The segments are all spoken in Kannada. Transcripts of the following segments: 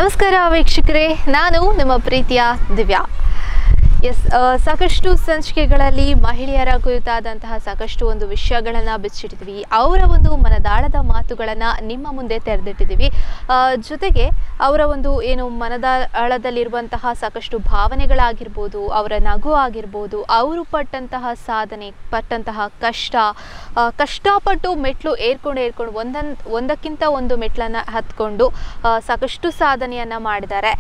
ನಮಸ್ಕಾರ ವೀಕ್ಷಕರೇ, ನಾನು ನಿಮ್ಮ ಪ್ರೀತಿಯ ದಿವ್ಯಾ. ಸಾಕಷ್ಟು ಸಂಚಿಕೆಗಳಲ್ಲಿ ಮಹಿಳೆಯರ ಕುರಿತಾದಂತಹ ಸಾಕಷ್ಟು ಒಂದು ವಿಷಯಗಳನ್ನು ಬಿಚ್ಚಿಟ್ಟಿದ್ದೀವಿ. ಅವರ ಒಂದು ಮನದಾಳದ ಮಾತುಗಳನ್ನು ನಿಮ್ಮ ಮುಂದೆ ತೆರೆದಿಟ್ಟಿದ್ದೀವಿ. ಜೊತೆಗೆ ಅವರ ಒಂದು ಏನು ಮನದಾಳದಲ್ಲಿರುವಂತಹ ಸಾಕಷ್ಟು ಭಾವನೆಗಳಾಗಿರ್ಬೋದು, ಅವರ ನಗು ಆಗಿರ್ಬೋದು, ಅವರು ಪಟ್ಟಂತಹ ಸಾಧನೆ, ಪಟ್ಟಂತಹ ಕಷ್ಟಪಟ್ಟು ಮೆಟ್ಲು ಏರ್ಕೊಂಡು ಒಂದಕ್ಕಿಂತ ಒಂದು ಮೆಟ್ಲನ್ನು ಹತ್ಕೊಂಡು ಸಾಕಷ್ಟು ಸಾಧನೆಯನ್ನು ಮಾಡಿದ್ದಾರೆ.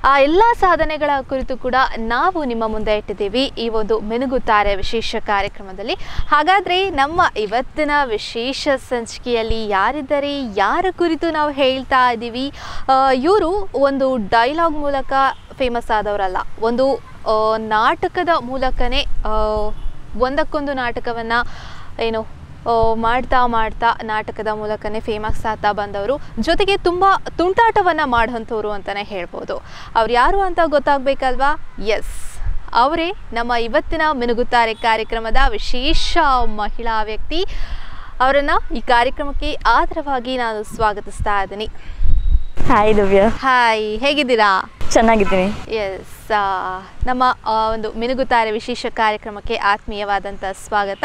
ಆ ಎಲ್ಲ ಸಾಧನೆಗಳ ಕುರಿತು ಕೂಡ ನಾವು ನಿಮ್ಮ ಮುಂದೆ ಇಟ್ಟಿದ್ದೀವಿ ಈ ಒಂದು ಮಿನುಗುತ್ತಾರೆ ವಿಶೇಷ ಕಾರ್ಯಕ್ರಮದಲ್ಲಿ. ಹಾಗಾದರೆ ನಮ್ಮ ಇವತ್ತಿನ ವಿಶೇಷ ಸಂಚಿಕೆಯಲ್ಲಿ ಯಾರಿದ್ದಾರೆ, ಯಾರ ಕುರಿತು ನಾವು ಹೇಳ್ತಾ ಇದ್ದೀವಿ? ಇವರು ಒಂದು ಡೈಲಾಗ್ ಮೂಲಕ ಫೇಮಸ್ ಆದವರಲ್ಲ, ಒಂದು ನಾಟಕದ ಮೂಲಕನೇ ಒಂದಕ್ಕೊಂದು ನಾಟಕವನ್ನು ಮಾಡ್ತಾ ನಾಟಕದ ಮೂಲಕನೇ ಫೇಮಸ್ ಆಗ್ತಾ ಬಂದವರು. ಜೊತೆಗೆ ತುಂಬ ತುಂಟಾಟವನ್ನು ಮಾಡೋಂಥವ್ರು ಅಂತಲೇ ಹೇಳ್ಬೋದು. ಅವ್ರು ಯಾರು ಅಂತ ಗೊತ್ತಾಗಬೇಕಲ್ವಾ? ಅವರೇ ನಮ್ಮ ಇವತ್ತಿನ ಮಿನುಗುತ್ತಾರೆ ಕಾರ್ಯಕ್ರಮದ ವಿಶೇಷ ಮಹಿಳಾ ವ್ಯಕ್ತಿ. ಅವರನ್ನು ಈ ಕಾರ್ಯಕ್ರಮಕ್ಕೆ ಆದರವಾಗಿ ನಾನು ಸ್ವಾಗತಿಸ್ತಾ ಇದ್ದೀನಿ. ಹಾಯ್ ದಿವ್ಯಾ. ಹಾಯ್, ಹೇಗಿದ್ದೀರಾ? ಚೆನ್ನಾಗಿದ್ದೀನಿ. ನಮ್ಮ ಒಂದು ಮಿನುಗುತ್ತಾರೆ ವಿಶೇಷ ಕಾರ್ಯಕ್ರಮಕ್ಕೆ ಆತ್ಮೀಯವಾದಂಥ ಸ್ವಾಗತ.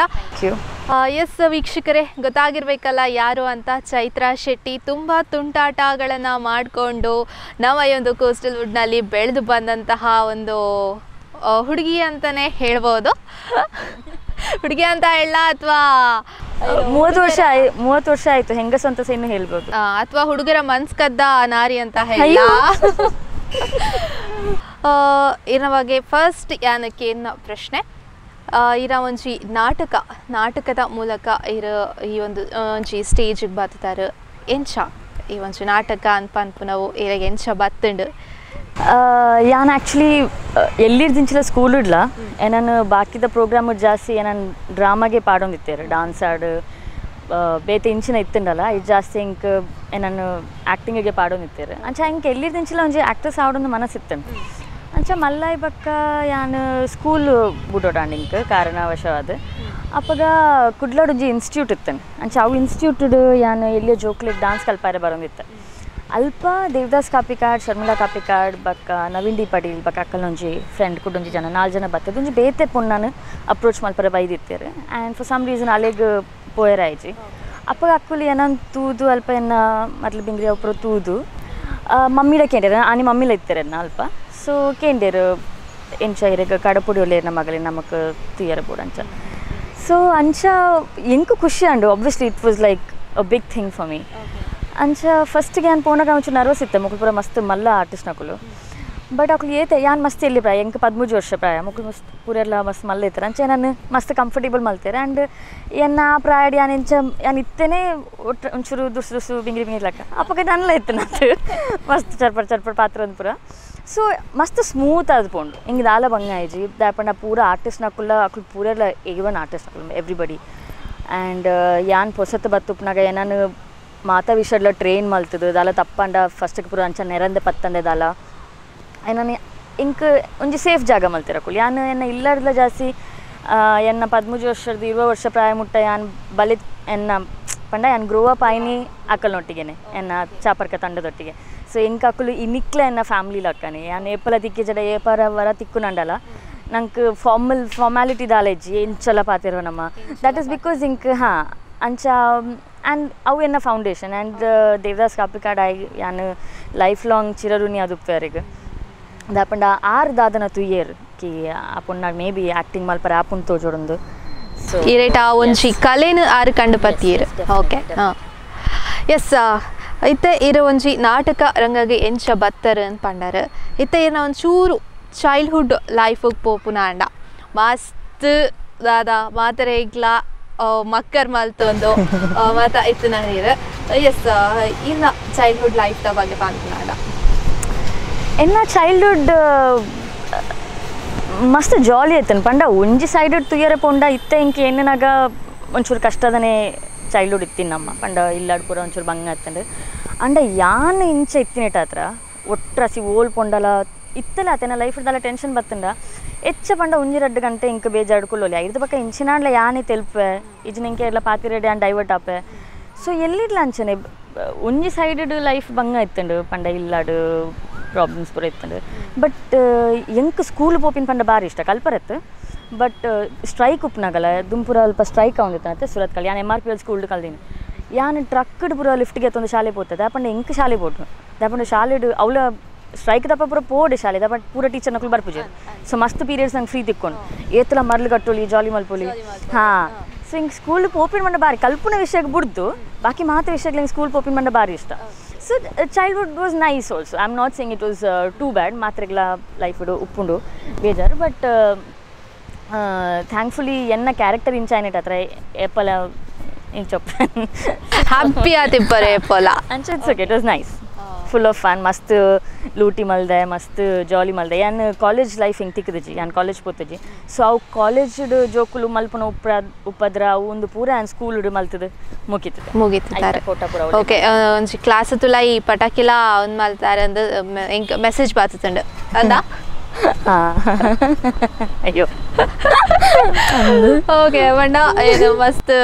ವೀಕ್ಷಕರೇ, ಗೊತ್ತಾಗಿರ್ಬೇಕಲ್ಲ ಯಾರು ಅಂತ. ಚೈತ್ರಾ ಶೆಟ್ಟಿ ತುಂಬ ತುಂಟಾಟಗಳನ್ನು ಮಾಡಿಕೊಂಡು ನಮ್ಮ ಈ ಒಂದು ಕೋಸ್ಟಲ್ ವುಡ್ನಲ್ಲಿ ಬೆಳೆದು ಬಂದಂತಹ ಒಂದು ಹುಡುಗಿ ಅಂತಲೇ ಹೇಳ್ಬೋದು. ಹುಡುಗಿ ಅಂತ ಹೇಳ ಅಥವಾ 30 ವರ್ಷ ಆಯ್ತು ಹೆಂಗಸು ಅಂತ ಇನ್ನು ಹೇಳ್ಬೋದು, ಅಥವಾ ಹುಡುಗರ ಮನ್ಸ್ ಕದ್ದ ನಾರಿ ಅಂತ ಹೇಳ. ಇರವಾಗೆ ಫಸ್ಟ್ ಏನಕ್ಕೆ ಪ್ರಶ್ನೆ, ಇರ ಒಂಜಿ ನಾಟಕದ ಮೂಲಕ ಈ ಒಂದು ಒಂಜಿ ಸ್ಟೇಜಿಗೆ ಬತ್ತಾರೆ ಎಂಚ ಈ ಒಂಜಿ ನಾಟಕ ಅನ್ಪನ್ಪುನವು ಇರಾಗ ಎಂಚ ಬತ್ತಂಡು? ಯಾನ್ ಆ್ಯಕ್ಚುಲಿ ಎಲ್ಲಿರ್ದಿಂಚಿಲ್ಲ ಸ್ಕೂಲ್ ಇಡ್ಲ ನಾನು ಬಾಕಿದ ಪ್ರೋಗ್ರಾಮ್ ಜಾಸ್ತಿ ನಾನು ಡ್ರಾಮಾಗೆ ಪಾಡೊಂದಿತ್ತೇರು, ಡಾನ್ಸ್ ಆಡು ಬೇತೆ ಇಂಚಿನ ಇತ್ತಂಡಲ್ಲ ಇದು ಜಾಸ್ತಿ ಇಂಕ್ ನಾನು ಆ್ಯಕ್ಟಿಂಗಿಗೆ ಪಾಡೊಂದಿತ್ತೇರು. ಅಂಚ ಇಂಕ್ ಎಲ್ಲಿರ್ದಿಂಚಿಲ್ಲ ಒಂಜಿ ಆ್ಯಕ್ಟರ್ಸ್ ಆಡೊಂದು ಮನಸ್ಸಿತ್ತೇನೆ. ಅಂಚ ಮಲ್ಲ ಬಕ್ಕ ಯಾನು ಸ್ಕೂಲ್ ಬುಡೋಡಾಂಡ್ ಇಂಕ್ ಕಾರಣವಶವಾದ ಅಪ್ಪಗ ಕುಡ್ಲಾಡ್ ಒಂಜಿ ಇನ್ಸ್ಟಿಟ್ಯೂಟ್ ಇತ್ತೇನೆ. ಅಂಚ ಅವು ಇನ್ಸ್ಟಿಟ್ಯೂಟ್ ಯಾನು ಎಲ್ಲಿಯೋ ಜೋಕ್ಲಿಗೆ ಡಾನ್ಸ್ ಕಲ್ಪಾರೆ ಬರೋಂದಿತ್ತು. ಅಲ್ಪ ದೇವದಾಸ್ ಕಾಪಿಕಾಡ್, ಶರ್ಮಿಳಾ ಕಾಪಿಕಾಡ್, ಬಕ್ಕ ನವೀನ್ ಡಿ ಪಡೀಲ್, ಬಕ್ಕ ಅಕ್ಕಲೊಂಜಿ ಫ್ರೆಂಡ್ ಕುಡೊಂಜಿ ಜನ 4 ಜನ ಬರ್ತದೆ. ಒಂಜಿ ಬೇತೆ ಪುಣ್ಣನ ಅಪ್ರೋಚ್ ಮಲ್ಪರೆ ಬೈದಿತ್ತೇರು. ಆ್ಯಂಡ್ ಫಾರ್ ಸಮ್ ರೀಸನ್ ಅಲೆಗೆ ಪೋಯರಾಯ್ಜಿ ಅಪ್ಪಗ ಅಕ್ಕಲು ಏನಂತ ತೂದು ಅಲ್ಪ ಮತ್ಲ ಬಿಂಗ್ರಿ ಒಬ್ಬರು ತೂದು ಮಮ್ಮಿಡ ಕೇಂದ್ರ ಆನಿ ಮಮ್ಮಿಲ ಇತ್ತೇರೆ ಅಲ್ಪ. ಸೊ ಕೇಂದ್ರೇರು ಎಂಚ ಇರಗ ಕಡಪುಡಿ ಒಳ್ಳೆ ನಮ್ಮ ಮಗಲಿ ನಮಕ್ ತುಯ್ಯರ ಬೋರ್ಡ್ ಅಂಚ. ಸೊ ಅಂಚ ಎಂಕು ಖುಷಿ ಅಂಡು obviously it was like a big thing for me. ಅಂಚ ಫಸ್ಟಿಗೆ ಏನು ಪೋನಾಗ ಒಂಚೂರು ನರ್ವಸ್ ಇತ್ತೆ. ಮಕ್ಕಳು ಪೂರ ಮಸ್ತ್ ಮಲ್ಲ ಆರ್ಟಿಸ್ಟ್ ನಕಲು. ಬಟ್ ಅಕ್ಳು ಏತೆ ಯಾನ್ ಮಸ್ತ್ ಎಲ್ಲಿ ಪ್ರಾಯ ಎಂಕ್ 13 ವರ್ಷ ಪ್ರಾಯ ಮಕ್ಕಳು ಮಸ್ತ್ ಪೂರೆಲ್ಲ ಮಸ್ತ್ ಮಲ್ಲ ಇತ್ತಾರೆ. ಅಂಚೆ ನಾನು ಮಸ್ತ್ ಕಂಫರ್ಟೇಬಲ್ ಮಲ್ತೇರೆ. ಆ್ಯಂಡ್ ಏನು ಆ ಪ್ರಾಯ ಯಾನ್ ಇತ್ತೇನೆ ಒಟ್ಟು ಒಂಚೂರು ದುರ್ಸು ಬಿಂಗ್ರಿ ಲಕ್ಕ ಅಪ್ಪಗೆ ನನ್ಲ ಇತ್ತು ನಂತು ಮಸ್ತ್ ಚರ್ಪಟ್ ಪಾತ್ರ ಒಂದು ಪೂರ. ಸೊ ಮಸ್ತ್ ಸ್ಮೂತ್ ಆದ ಪೋಂಡು ಹಿಂಗೆ ದಾಲ ಬಂಗಾಯ್ಜಿ ದಾಪಂಡ ಪೂರ ಆರ್ಟಿಸ್ಟ್ ನಕುಲ್ಲ ಅಕ್ಳು ಪೂರೆಲ್ಲ ಏವನ್ ಆರ್ಟಿಸ್ಟ್ ನಕುಲ್ ಎವ್ರಿಬಡಿ. ಆ್ಯಂಡ್ ಯಾನ್ ಪೊಸತ್ತು ಬತ್ತುಪ್ನಾಗ ಏನಾನು ಮಾತಾ ವಿಷಯಲ್ಲ ಟ್ರೈನ್ ಮಲ್ತದು ದಾಲ ತಪ್ಪಂಡ ಫಸ್ಟಿಗೆ ಪೂರ ಅಂಚ ನೆರಂದೆ ಪತ್ತಂದೆ ದಾಲ ನಾನು ಇಂಕ್ ಒಂಜಿ ಸೇಫ್ ಜಾಗ ಮಲ್ತಿರಕುಲ್. ಯಾನು ಇಲ್ಲಾಡ್ಲ ಜಾಸ್ತಿ 13 ವರ್ಷದ 20 ವರ್ಷ ಪ್ರಾಯ ಮುಟ್ಟ ಯಾನ್ ಬಲಿತ್ ಪಂಡ ಯಾನ್ ಗ್ರೋ ಅಪ್ ಆಯ್ನಿ ಅಕ್ಕಲ್ನೊಟ್ಟಿಗೆನೆ ಚಾಪರ್ಕ ತಂಡದೊಟ್ಟಿಗೆ. ಸೊ ಇಂಕ ಅಕ್ಕಲು ಇನ್ನಿಕ್ಲೆ ಫ್ಯಾಮಿಲಿ ಲಕ್ಕನೆ ಯಾನ್ ಏಪಲ ತಿಕ್ಕಿ ಜಡ ಏಪರ ವರ ತಿಕ್ಕುನಂಡಲ್ಲ ನಂಗೆ ಫಾರ್ಮಾಲಿಟಿ ದಾಲೆಜ್ಜಿ ಎಂಚಲ ಪಾತಿರೋ ನಮ್ಮ. ದಟ್ ಈಸ್ ಬಿಕಾಸ್ ಇಂಕ್ ಅಂಚ ಆ್ಯಂಡ್ ಅವು ಫೌಂಡೇಶನ್ ಆ್ಯಂಡ್ ದೇವದಾಸ್ ಕಾಪಿಕಾಡ್ ಯಾನ್ ಲೈಫ್ ಲಾಂಗ್ ಚಿರಋಣಿ ಅದುಪ್ಪರಿಗೆ ದಾಪಂಡ 6 ದಾದನ ತುಯ್ಯರು ಕಿ ಅಪುನ್ನಾಗ ಮೇ ಬಿ ಆ್ಯಕ್ಟಿಂಗ್ ಮಲ್ಪರ ಆಪುನ್ ತೋಜೋಡೊಂದು. ಸೊ ಇರೇಟ ಒಂಜಿ ಕಲೆನು 6 ಕಂಡು ಪತ್ತಿಯರು. ಓಕೆ ಇತ್ತೆ ಇರ ಒಂಜಿ ನಾಟಕ ರಂಗಗೆ ಎಂಚ ಬತ್ತರ ಅಂತ ಪಂಡಾರ. ಇತ್ತೆ ಇರ ಒಂಚೂರು ಚೈಲ್ಡ್ಹುಡ್ ಲೈಫಿಗೆ ಪೋಪುನ ಅಂಡ ಮಸ್ತ್ ದಾದ ಮಾತರ ಇಗ್ಲ ಮಕ್ಕರ್ ಮಲ್ತೊಂದು ಮತ್ತು ಇತ್ತು ನೀರು. ಇನ್ನ ಚೈಲ್ಡ್ಹುಡ್ ಲೈಫ್ ಬಗ್ಗೆ ಪಾಂತನಾಡ ಎನ್ನ ಚೈಲ್ಡ್ಹುಡ್ ಮಸ್ತ್ ಜಾಲಿ ಆಯ್ತನ್ ಪಂಡ ಒಂಜಿ ಸೈಡ್ ತುಯ್ಯರೆ ಪೋಂಡ ಇತ್ತೆ ಇಂಕ ಏನಾಗ ಒಂಚೂರು ಕಷ್ಟದನೇ ಚೈಲ್ಡ್ಹುಡ್ ಇತ್ತೀನಿ ನಮ್ಮ ಪಂಡ ಇಲ್ಲಾಡ್ ಪೂರ ಒಂಚೂರು ಬಂಗ ಆಯ್ತಂಡು ಅಂಡ ಯಾನ್ ಇಂಚ ಇತ್ತಿನೇಟ ಹತ್ರ ಒಟ್ರಾಸಿ ಓಲ್ ಪೊಂಡಲ ಇತ್ತಲ್ಲ ಆತನ ಲೈಫ್ದಲ್ಲ ಟೆನ್ಷನ್ ಬತ್ತಂಡ ಹೆಚ್ಚ ಪಂಡ 1-2 ಗಂಟೆ ಇಂಕ ಬೇಜಾಡ್ಕೊಳ್ಳೋಲಿ ಐದು ಪಕ್ಕ ಇಂಚಿನಾಡ್ಲ ಯಾನೇ ತೆಲ್ಪೆ ಇಜಿನ ಇಂಕೆ ಎಲ್ಲ ಪಾತಿ ರೆಡಿ ಆ್ಯಂಡ್ ಡೈವರ್ಟ್ ಆಪೆ. ಸೊ ಎಲ್ಲಿಡ್ಲ ಅಂಚನೆ ಒಂಜಿ ಸೈಡೆಡ್ ಲೈಫ್ ಬಂಗ ಇತ್ತಂಡು ಪಂಡ ಇಲ್ಲಾಡು ಪ್ರಾಬ್ಲಮ್ಸ್ ಪೂರ ಇತ್ತಂದ್ರೆ ಬಟ್ ಎಂಕ್ ಸ್ಕೂಲ್ ಪೋಪಿನ ಪಂಡ ಭಾರಿ ಇಷ್ಟ ಕಲ್ಪರತ್ತು ಬಟ್ ಸ್ಟ್ರೈಕ್ ಉಪ್ನಾಗಲ್ಲ ದುಂಪುರ ಅಲ್ಪ ಸ್ಟ್ರೈಕ್ ಆಗುತ್ತಿತ್ತೆ ಸುರತ್ ಕಲ್ ಯಾನ್ MRPL ಸ್ಕೂಲ್ ಕಲ್ದೀನಿ ಯಾನ್ ಟ್ರಕ್ಡ್ ಪೂರ ಲಿಫ್ಟ್ಗೆ ಒಂದು ಶಾಲೆ ಪೋತದೆ ಅಪ್ಪಂಡ ಎಂಕ್ ಶಾಲೆ ಪೋಟು ದಪ್ಪಂಡ ಶಾಲೆ ಅವಳ ಸ್ಟ್ರೈಕ್ ದಪ್ಪ ಪೂರ ಪೋಡೆ ಶಾಲೆ ದಪ್ಪ ಪೂರ ಟೀಚರ್ ನಕಲು ಬರ್ಪುಜೆ ಸೊ ಮಸ್ತ್ ಪೀರಿಯಡ್ಸ್ ನಂಗೆ ಫ್ರೀ ತಿಕ್ಕೊಂಡು ಏತಲ ಮರ್ಲು ಕಟ್ಟೋಲಿ ಜಾಲಿ ಮಲ್ಪೋಲಿ ಹಾಂ ಸೊ ಹಿಂಗೆ ಸ್ಕೂಲ್ ಪೋಪಿನ ಮಂಡ ಬಾರಿ ಕಲ್ಪನೆ ವಿಷಯಕ್ಕೆ ಬಿಡ್ದು ಬಾಕಿ ಮಾತ್ರ ವಿಷಯಕ್ಕೆ ಹಿಂಗೆ ಸ್ಕೂಲ್ ಪೋಪಿನ ಮಂಡ ಬಾರಿ ಇಷ್ಟ so childhood was nice also I am not saying it was too bad ಮಾತ್ರೆಗಳ ಲೈಫ್ ಉಪ್ಪುಂಡು ಬೇಜಾರು ಬಟ್ ಥ್ಯಾಂಕ್ಫುಲಿ ಎನ್ನ ಕ್ಯಾರೆಕ್ಟರ್ ಇಂಚ ಏನಿಟ್ಟು ಹತ್ರ ಏಪಲ ಇಂಚೊಪ್ಪ ಹ್ಯಾಪಿ ಆತಿಪ್ಪರೆ ಏಪಲ ಅಂಚ it's okay it was nice full of fun ಮಸ್ತ್ ಲೂಟಿ ಮಲ್ದೆ ಮಸ್ತ್ ಜಾಲಿ ಮಲ್ದೆ ಯಾನ್ ಕಾಲೇಜ್ ಲೈಫ್ ಹಿಂಗೆ ತಿಕ್ಕದಜಿ ಯಾನ್ ಕಾಲೇಜ್ ಪೋತಜಿ ಸೊ ಅವು ಕಾಲೇಜ್ಡ್ ಜೋಕುಲು ಮಲ್ಪನ ಉಪದ್ರ ಅವು ಒಂದು ಪೂರ ಯಾನ್ ಸ್ಕೂಲ್ ಮಲ್ತದ ಮುಗಿತಾರೆ ಓಕೆ ಒಂಜಿ ಕ್ಲಾಸ್ ತುಲ ಈ ಪಟಾಕಿಲ ಒಂದು ಮಲ್ತಾರೆ ಅಂದ ಮೆಸೇಜ್ ಬಾತುಂಡು ಅಂದ ಅಯ್ಯೋ ಓಕೆ ಬಣ್ಣ ಇದು ಮಸ್ತ್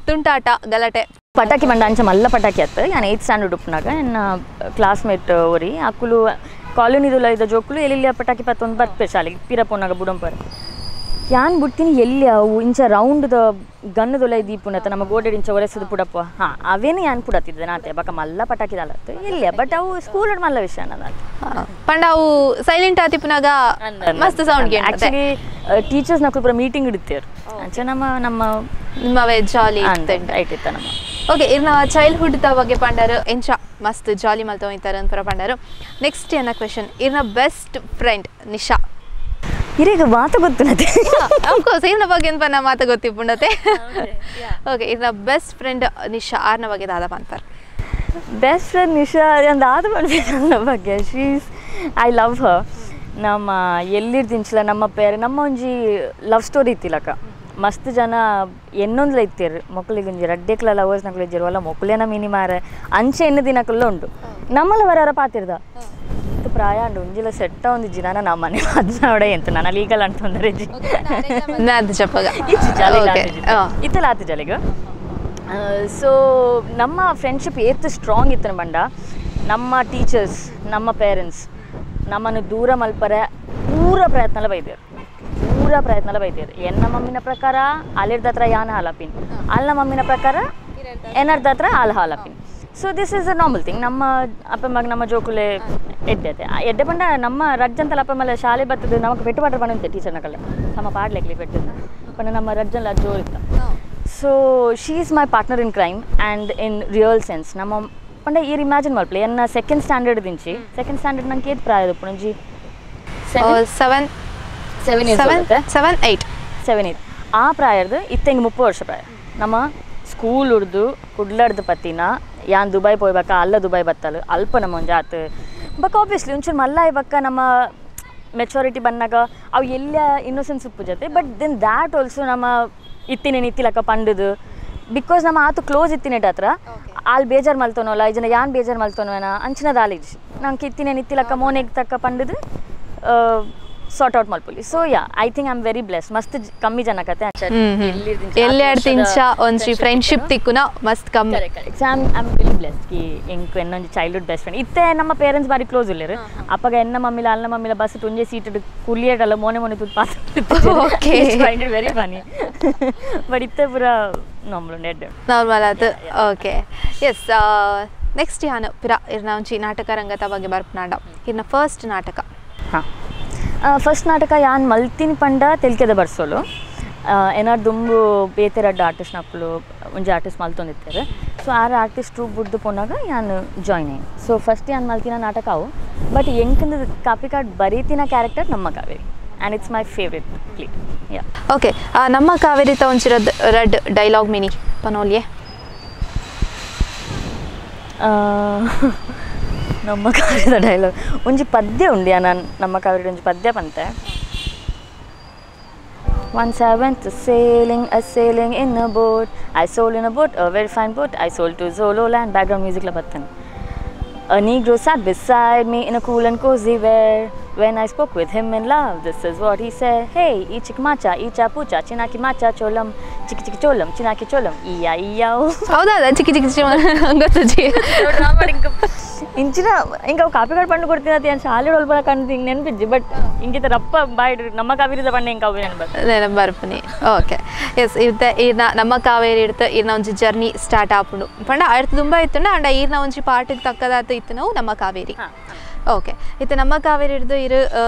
ತುಂಟಾಟ ಗಲಾಟೆ ಪಟಾಕಿ ಬಂಡ ಅಂಚ ಮಲ್ಲ ಪಟಾಕಿ ಅತ್ತ ಯಾನ್ 8th ಸ್ಟ್ಯಾಂಡರ್ಡ್ ಉಪ್ಪನಾಗ ಎನ್ನ ಕ್ಲಾಸ್ಮೇಟ್ ಒರಿ ಅಕ್ಕುಲು ಕಾಲೋನಿದುಲ ಇದ್ದ ಜೋಕುಲು ಎಲ್ಲಿ ಪಟಾಕಿ ಪತ್ತೊಂದು ಬರ್ಪೆ ಶಾಲೆಗೆ ಪಿರಪ್ಪನಾಗ ಬುಡಂಪರ್ ಯಾನ್ ಬಿಡ್ತೀನಿ ಎಲ್ಲಿ ಅವು ಇಂಚ ರೌಂಡ್ದ ಗನ್ನದೊಲ ದೀಪುನತ್ತ ನಮ್ಮ ಗೋಡೆಡ್ ಇಂಚ ಒರೆಸದು ಪುಡಪ್ಪ ಹಾಂ ಅವೇನು ಯಾನ್ ಪುಡತ್ತಿದ್ದೆ ನಾತೆ ಬಕ ಮಲ್ಲ ಪಟಾಕಿದಲ್ಲತ್ತ ಎಲ್ಲಿ ಬಟ್ ಅವು ಸ್ಕೂಲ್ ಮಲ್ಲ ವಿಷಯ ಪಂಡ ಅವು ಸೈಲೆಂಟ್ ಆತಿಪ್ಪನಾಗ ಮಸ್ತ್ ಸೌಂಡ್ ಆಕ್ಚುಲಿ ಟೀಚರ್ಸ್ ನಕ್ಲು ಪೂರ ಮೀಟಿಂಗ್ ಇಡುತ್ತೇರು ಅಂಚ ನಿಮ್ಮವೇ ಜಾಲಿ ಆಯ್ತಿತ್ತ ನಮ್ಮ ಓಕೆ ಇರ್ನ ಚೈಲ್ಡ್ಹುಡ್ ದ ಬಗ್ಗೆ ಪಂಡರು ಎಂಚ ಮಸ್ತ್ ಜಾಲಿ ಮಲ್ತ ಹೋಯ್ತಾರೆ ಅಂತ ಪಂಡರು ನೆಕ್ಸ್ಟ್ ಏನ ಕ್ವೆಶನ್ ಇರ್ನ ಬೆಸ್ಟ್ ಫ್ರೆಂಡ್ ನಿಶಾ ಇರೇಗ ಮಾತು ಗೊತ್ತಿಲ್ಲದೆ ಅಫ್ಕೋರ್ಸ್ ಇರ್ನ ಬಗ್ಗೆ ಏನು ಪನ್ನ ಮಾತು ಗೊತ್ತಿಪ್ಪುಂಡತೆ ಓಕೆ ಇರ್ನ ಬೆಸ್ಟ್ ಫ್ರೆಂಡ್ ನಿಶಾ ಆರ್ನ ಬಗ್ಗೆ ದಾದ ಅಂತಾರೆ ಬೆಸ್ಟ್ ಫ್ರೆಂಡ್ ನಿಶಾ ಒಂದು ಆದ ನನ್ನ ಬಗ್ಗೆ ಶೀಸ್ ಐ ಲವ್ ಹರ್ ನಮ್ಮ ಎಲ್ಲಿರ್ದಿಂಚಿಲ್ಲ ನಮ್ಮ ನಮ್ಮ ಒಂಜಿ ಲವ್ ಸ್ಟೋರಿ ಇತ್ತಿಲ್ಲಕ್ಕ ಮಸ್ತ್ ಜನ ಎನ್ನೊಂದ್ಲ ಇತ್ತೀರು ಮಕ್ಕಳಿಗೆ ಒಂಜಿ ರಡ್ಡೆಕ್ಲ ಲವರ್ಸ್ ನಕ್ಲು ಇದ್ದಿರು ಅಲ್ಲ ಮೊಕ್ಕಲೇನ ಮಿನಿಮಾರ ಅಂಚೆ ಎನ್ನ ದಿನಕಲ್ಲ ಉಂಟು ನಮ್ಮಲ್ಲ ವರಾರ ಪಾತಿರ್ದ ಪ್ರಾಯ ಅಂಡು ಒಂಜಿಲ ಸೆಟ್ಟ ಒಂದು ಜಿನಾನ ನಮ್ಮ ಮನೆ ಅದ್ನೋಡೆ ಎಂತ ನಾನು ಲೀಗಲ್ ಅಂತಂದ್ರೆ ಇತ್ತಲ್ಲ ಆತ ಜಲಿಗ ಸೊ ನಮ್ಮ ಫ್ರೆಂಡ್ಶಿಪ್ ಏತ್ ಸ್ಟ್ರಾಂಗ್ ಇತ್ತು ಬಂಡ ನಮ್ಮ ಟೀಚರ್ಸ್ ನಮ್ಮ ಪೇರೆಂಟ್ಸ್ ನಮ್ಮನ್ನು ದೂರ ಮಲ್ಪರೆ ಪೂರ ಪ್ರಯತ್ನ ಬೈದೇರು ಎನ್ನ ಮಮ್ಮಿನ ಪ್ರಕಾರ ಅಲ್ಲಿರ್ದ ಹತ್ರ ಯಾನ ಹಾಲಪಿನ್ ಅಲ್ಲ ಮಮ್ಮಿನ ಪ್ರಕಾರ ಏನರ್ದ ಹತ್ರ ಹಾಲು ಹಾಲಪಿನ್ so this is a normal thing ನಮ್ಮ ಅಪ್ಪ ಮಗ ನಮ್ಮ ಜೋಕುಲೆ ಎಡ್ಡೆ ಬಂಡ ನಮ್ಮ ರಜ್ಜಂತಲ್ಲ ಅಪ್ಪ ಮಲ್ಲ ಶಾಲೆ ಬರ್ತದೆ ನಮಗೆ ಪೆಟ್ಟು ಪಾಟ್ರ ಬಂದಂತೆ ಟೀಚರ್ನಕಲ್ಲ ನಮ್ಮ ಪಾಡ್ಲೆಕ್ಲಿ ಪೆಟ್ಟಿದ್ದು ಪಂಡ ನಮ್ಮ ರಜ್ಜಲ್ಲ ಜೋರ್ ಇತ್ತ so she is my partner in crime and in real sense ನಮ್ಮ ಪಂಡ ಈರ್ ಇಮ್ಯಾಜಿನ್ ಮಲ್ಪಲೆ ಎನ್ನ ಸೆಕೆಂಡ್ ಸ್ಟ್ಯಾಂಡರ್ಡ್ ದಿಂಚಿ ಸೆಕೆಂಡ್ ಸ್ಟ್ಯಾಂಡರ್ಡ್ ನಂಗೆ ಏತ್ ಪ್ರಾಯದ ಪುಣಜಿ 7-8 ಆ ಪ್ರಾಯದ ಇತ್ತಂಗೆ 30 ವರ್ಷ ಪ್ರಾಯ ನಮ್ಮ ಸ್ಕೂಲ್ ಉಡ್ದು ಕುಡ್ಲಾಡ್ದು ಪತ್ತಿನ ಯಾನ್ ದುಬೈ ಪೋಯ್ಬೇಕ ಅಲ್ಲ ದುಬೈ ಬತ್ತಲು ಅಲ್ಪ ನಮ್ಮ ಒಂದು ಜಾತ್ ಬಟ್ ಆಬ್ವಿಯಸ್ಲಿ ಒಂಚೂರು ಮಲ್ಲ ಇವಾಗ ನಮ್ಮ ಮೆಚುರಿಟಿ ಬಂದಾಗ ಅವು ಎಲ್ಲ ಇನ್ನೋಸೆನ್ಸ್ ಉಪ್ಪು ಜೊತೆ ಬಟ್ ದೆನ್ ದ್ಯಾಟ್ ಆಲ್ಸೋ ನಮ್ಮ ಇತ್ತಿನೇನು ಇತ್ತಿಲಕ್ಕ ಪಂಡದು ಬಿಕಾಸ್ ನಮ್ಮ ಆತು ಕ್ಲೋಸ್ ಇತ್ತಿನೇಟ್ ಹತ್ರ ಅಲ್ಲಿ ಬೇಜಾರು ಮಲ್ತೋನಲ್ಲ ಈ ಜನ ಯಾನ್ ಬೇಜಾರು ಮಲ್ತೋನೋನ ಅಂಚಿನದ ಆಲೇಜ್ ನಂಗೆ ಇತ್ತಿನೇನು ಇತ್ತಿಲಕ್ಕ ಮೋನೆಗೆ ತಕ್ಕ ಪಂಡದು ಸಾರ್ಟ್ ಔಟ್ ಮಲ್ಪುಲಿ so yeah I think I am very bless ಮಸ್ತ್ ಕಮ್ಮಿ ಜನ ಕತೆ ಎಲ್ಲಿ ಅಡ್ತಿಂಚ ಒಂಜಿ ಫ್ರೆಂಡ್ಶಿಪ್ ತಿಕ್ಕುನ ಮಸ್ತ್ ಕಮ್ಮಿ ಐ ಆಮ್ ವೆರಿ ಬ್ಲೆಸ್ ಕಿ ಎಂಕು ಎನ್ನೊಂಜಿ ಚೈಲ್ಡ್ಹುಡ್ ಬೆಸ್ಟ್ ಫ್ರೆಂಡ್ ಇತ್ತೆ ನಮ್ಮ ಪೇರೆಂಟ್ಸ್ ಬಾರಿ ಕ್ಲೋಸ್ ಇಲ್ಲರು ಅಪ್ಪಗ ಎನ್ನ ಮಮ್ಮಿಲ ಅಲ್ಲ ಮಮ್ಮಿಲ ಬಸ್ ತುಂಜೆ ಸೀಟ್ ಕುಲಿಯಡಲ್ಲ ಮೋನೆ ತುತ್ತು ಪಾಸ್ ವೆರಿ ಫನಿ ಬಟ್ ಇತ್ತೆ ಪೂರ ನಾರ್ಮಲ್ ಅದು ಓಕೆ ಎಸ್ ನೆಕ್ಸ್ಟ್ ಯಾನು ಪಿರ ಇರ್ನ ಒಂಜಿ ನಾಟಕ ರಂಗದ ಬಗ್ಗೆ ಬರ್ಪನಾಡ ಇರ್ನ ಫಸ್ಟ್ ನಾಟಕ ಹಾಂ ಫಸ್ಟ್ ನಾಟಕ ಯಾನ್ ಮಲ್ತಿನ ಪಂಡ ತೆಲ್ಕೆದ ಬರ್ಸೋಲು ಏನಾರು ದುಂಬು ಬೇತೆರಡ್ಡ ಆರ್ಟಿಸ್ಟ್ ನಕ್ಕಲು ಒಂಜಿ ಆರ್ಟಿಸ್ಟ್ ಮಲ್ತೊಂದಿರ್ತಾರೆ ಸೊ ಆರು ಆರ್ಟಿಸ್ಟ್ ಬುಡ್ದು ಪೋನಾಗ ಯಾನ್ ಜಾಯ್ನ್ ಆಯ್ತು ಸೊ ಫಸ್ಟ್ ಯಾನ್ ಮಲ್ತಿನ ನಾಟಕ ಅವು ಬಟ್ ಎಂಕಂದು ಕಾಪಿ ಕಾರ್ಡ್ ಬರೀತಿನ ಕ್ಯಾರೆಕ್ಟರ್ ನಮ್ಮ Kaveri and it's my favourite play yeah okay ನಮ್ಮ ಕಾವೇರಿ ತ ಒಂಚಿರೋದು ರೆಡ್ ಡೈಲಾಗ್ ಮಿನಿ ಪನೋಲಿಯೇ ನಮ್ಮ ಕಾವ್ಯದ ಡೈಲಾಗ್ ಒಂಜಿ ಪದ್ಯ ಉಂಡು ನಾನು ನಮ್ಮ ಕಾವ್ಯದ ಒಂಜಿ ಪದ್ಯ ಬಂತೆ Once I went to sailing in a boat. I sold in a boat, a very fine boat. I sold to Zololand. Background music la battan. A Negro sat beside me in a cool and cozy wear. When I spoke with him in love, this is what he said. Hey, ee chikmacha, ee chapucha, chinaki macha cholam, chiki chiki cholam, chinaki cholam, iya iya. ಹೌದಾ ಚಿಕ್ಕಿ ಚಿಕ್ಕಿ ಗೊತ್ತಜ್ಜಿ ಇಂಚಿನ ಹಿಂಗೆ ಅವು ಕಾಪಿಗಳು ಪಂಡು ಕೊಡ್ತೀನಿ ಅಂತ ಏನು ಶಾಲೆ ಒಳಬರ ಕಂಡು ಹಿಂಗೆ ನೆನಪಿಜ್ಜಿ ಬಟ್ ಹಿಂಗಿತ ರಪ್ಪ ಬಾಯ್ಡ್ರಿ ನಮ್ಮ ಕಾವೇರಿದ ಪಂಡ ಹಿಂಗೆ ಕಾವೇರಿ ನೆನಪರ್ಪನಿ ಓಕೆ ಎಸ್ ಇತ್ತೆ ಈರ್ನ ನಮ್ಮ ಕಾವೇರಿ ಇಡ್ತು ಈರ್ನ ಒಂಜಿ ಜರ್ನಿ ಸ್ಟಾರ್ಟ್ ಆಪುಂಡು ಪಂಡ ಅರ್ಥ ತುಂಬ ಇತ್ತುಂಡ ಅಂಡ ಈರ್ನ ಒಂಜಿ ಪಾಟಿಗೆ ತಕ್ಕದಾತ ಇತ್ತು ನಾವು ನಮ್ಮ ಕಾವೇರಿ ಓಕೆ ಇತ್ತು ನಮ್ಮ ಕಾವೇರಿ ಹಿಡಿದು ಇರು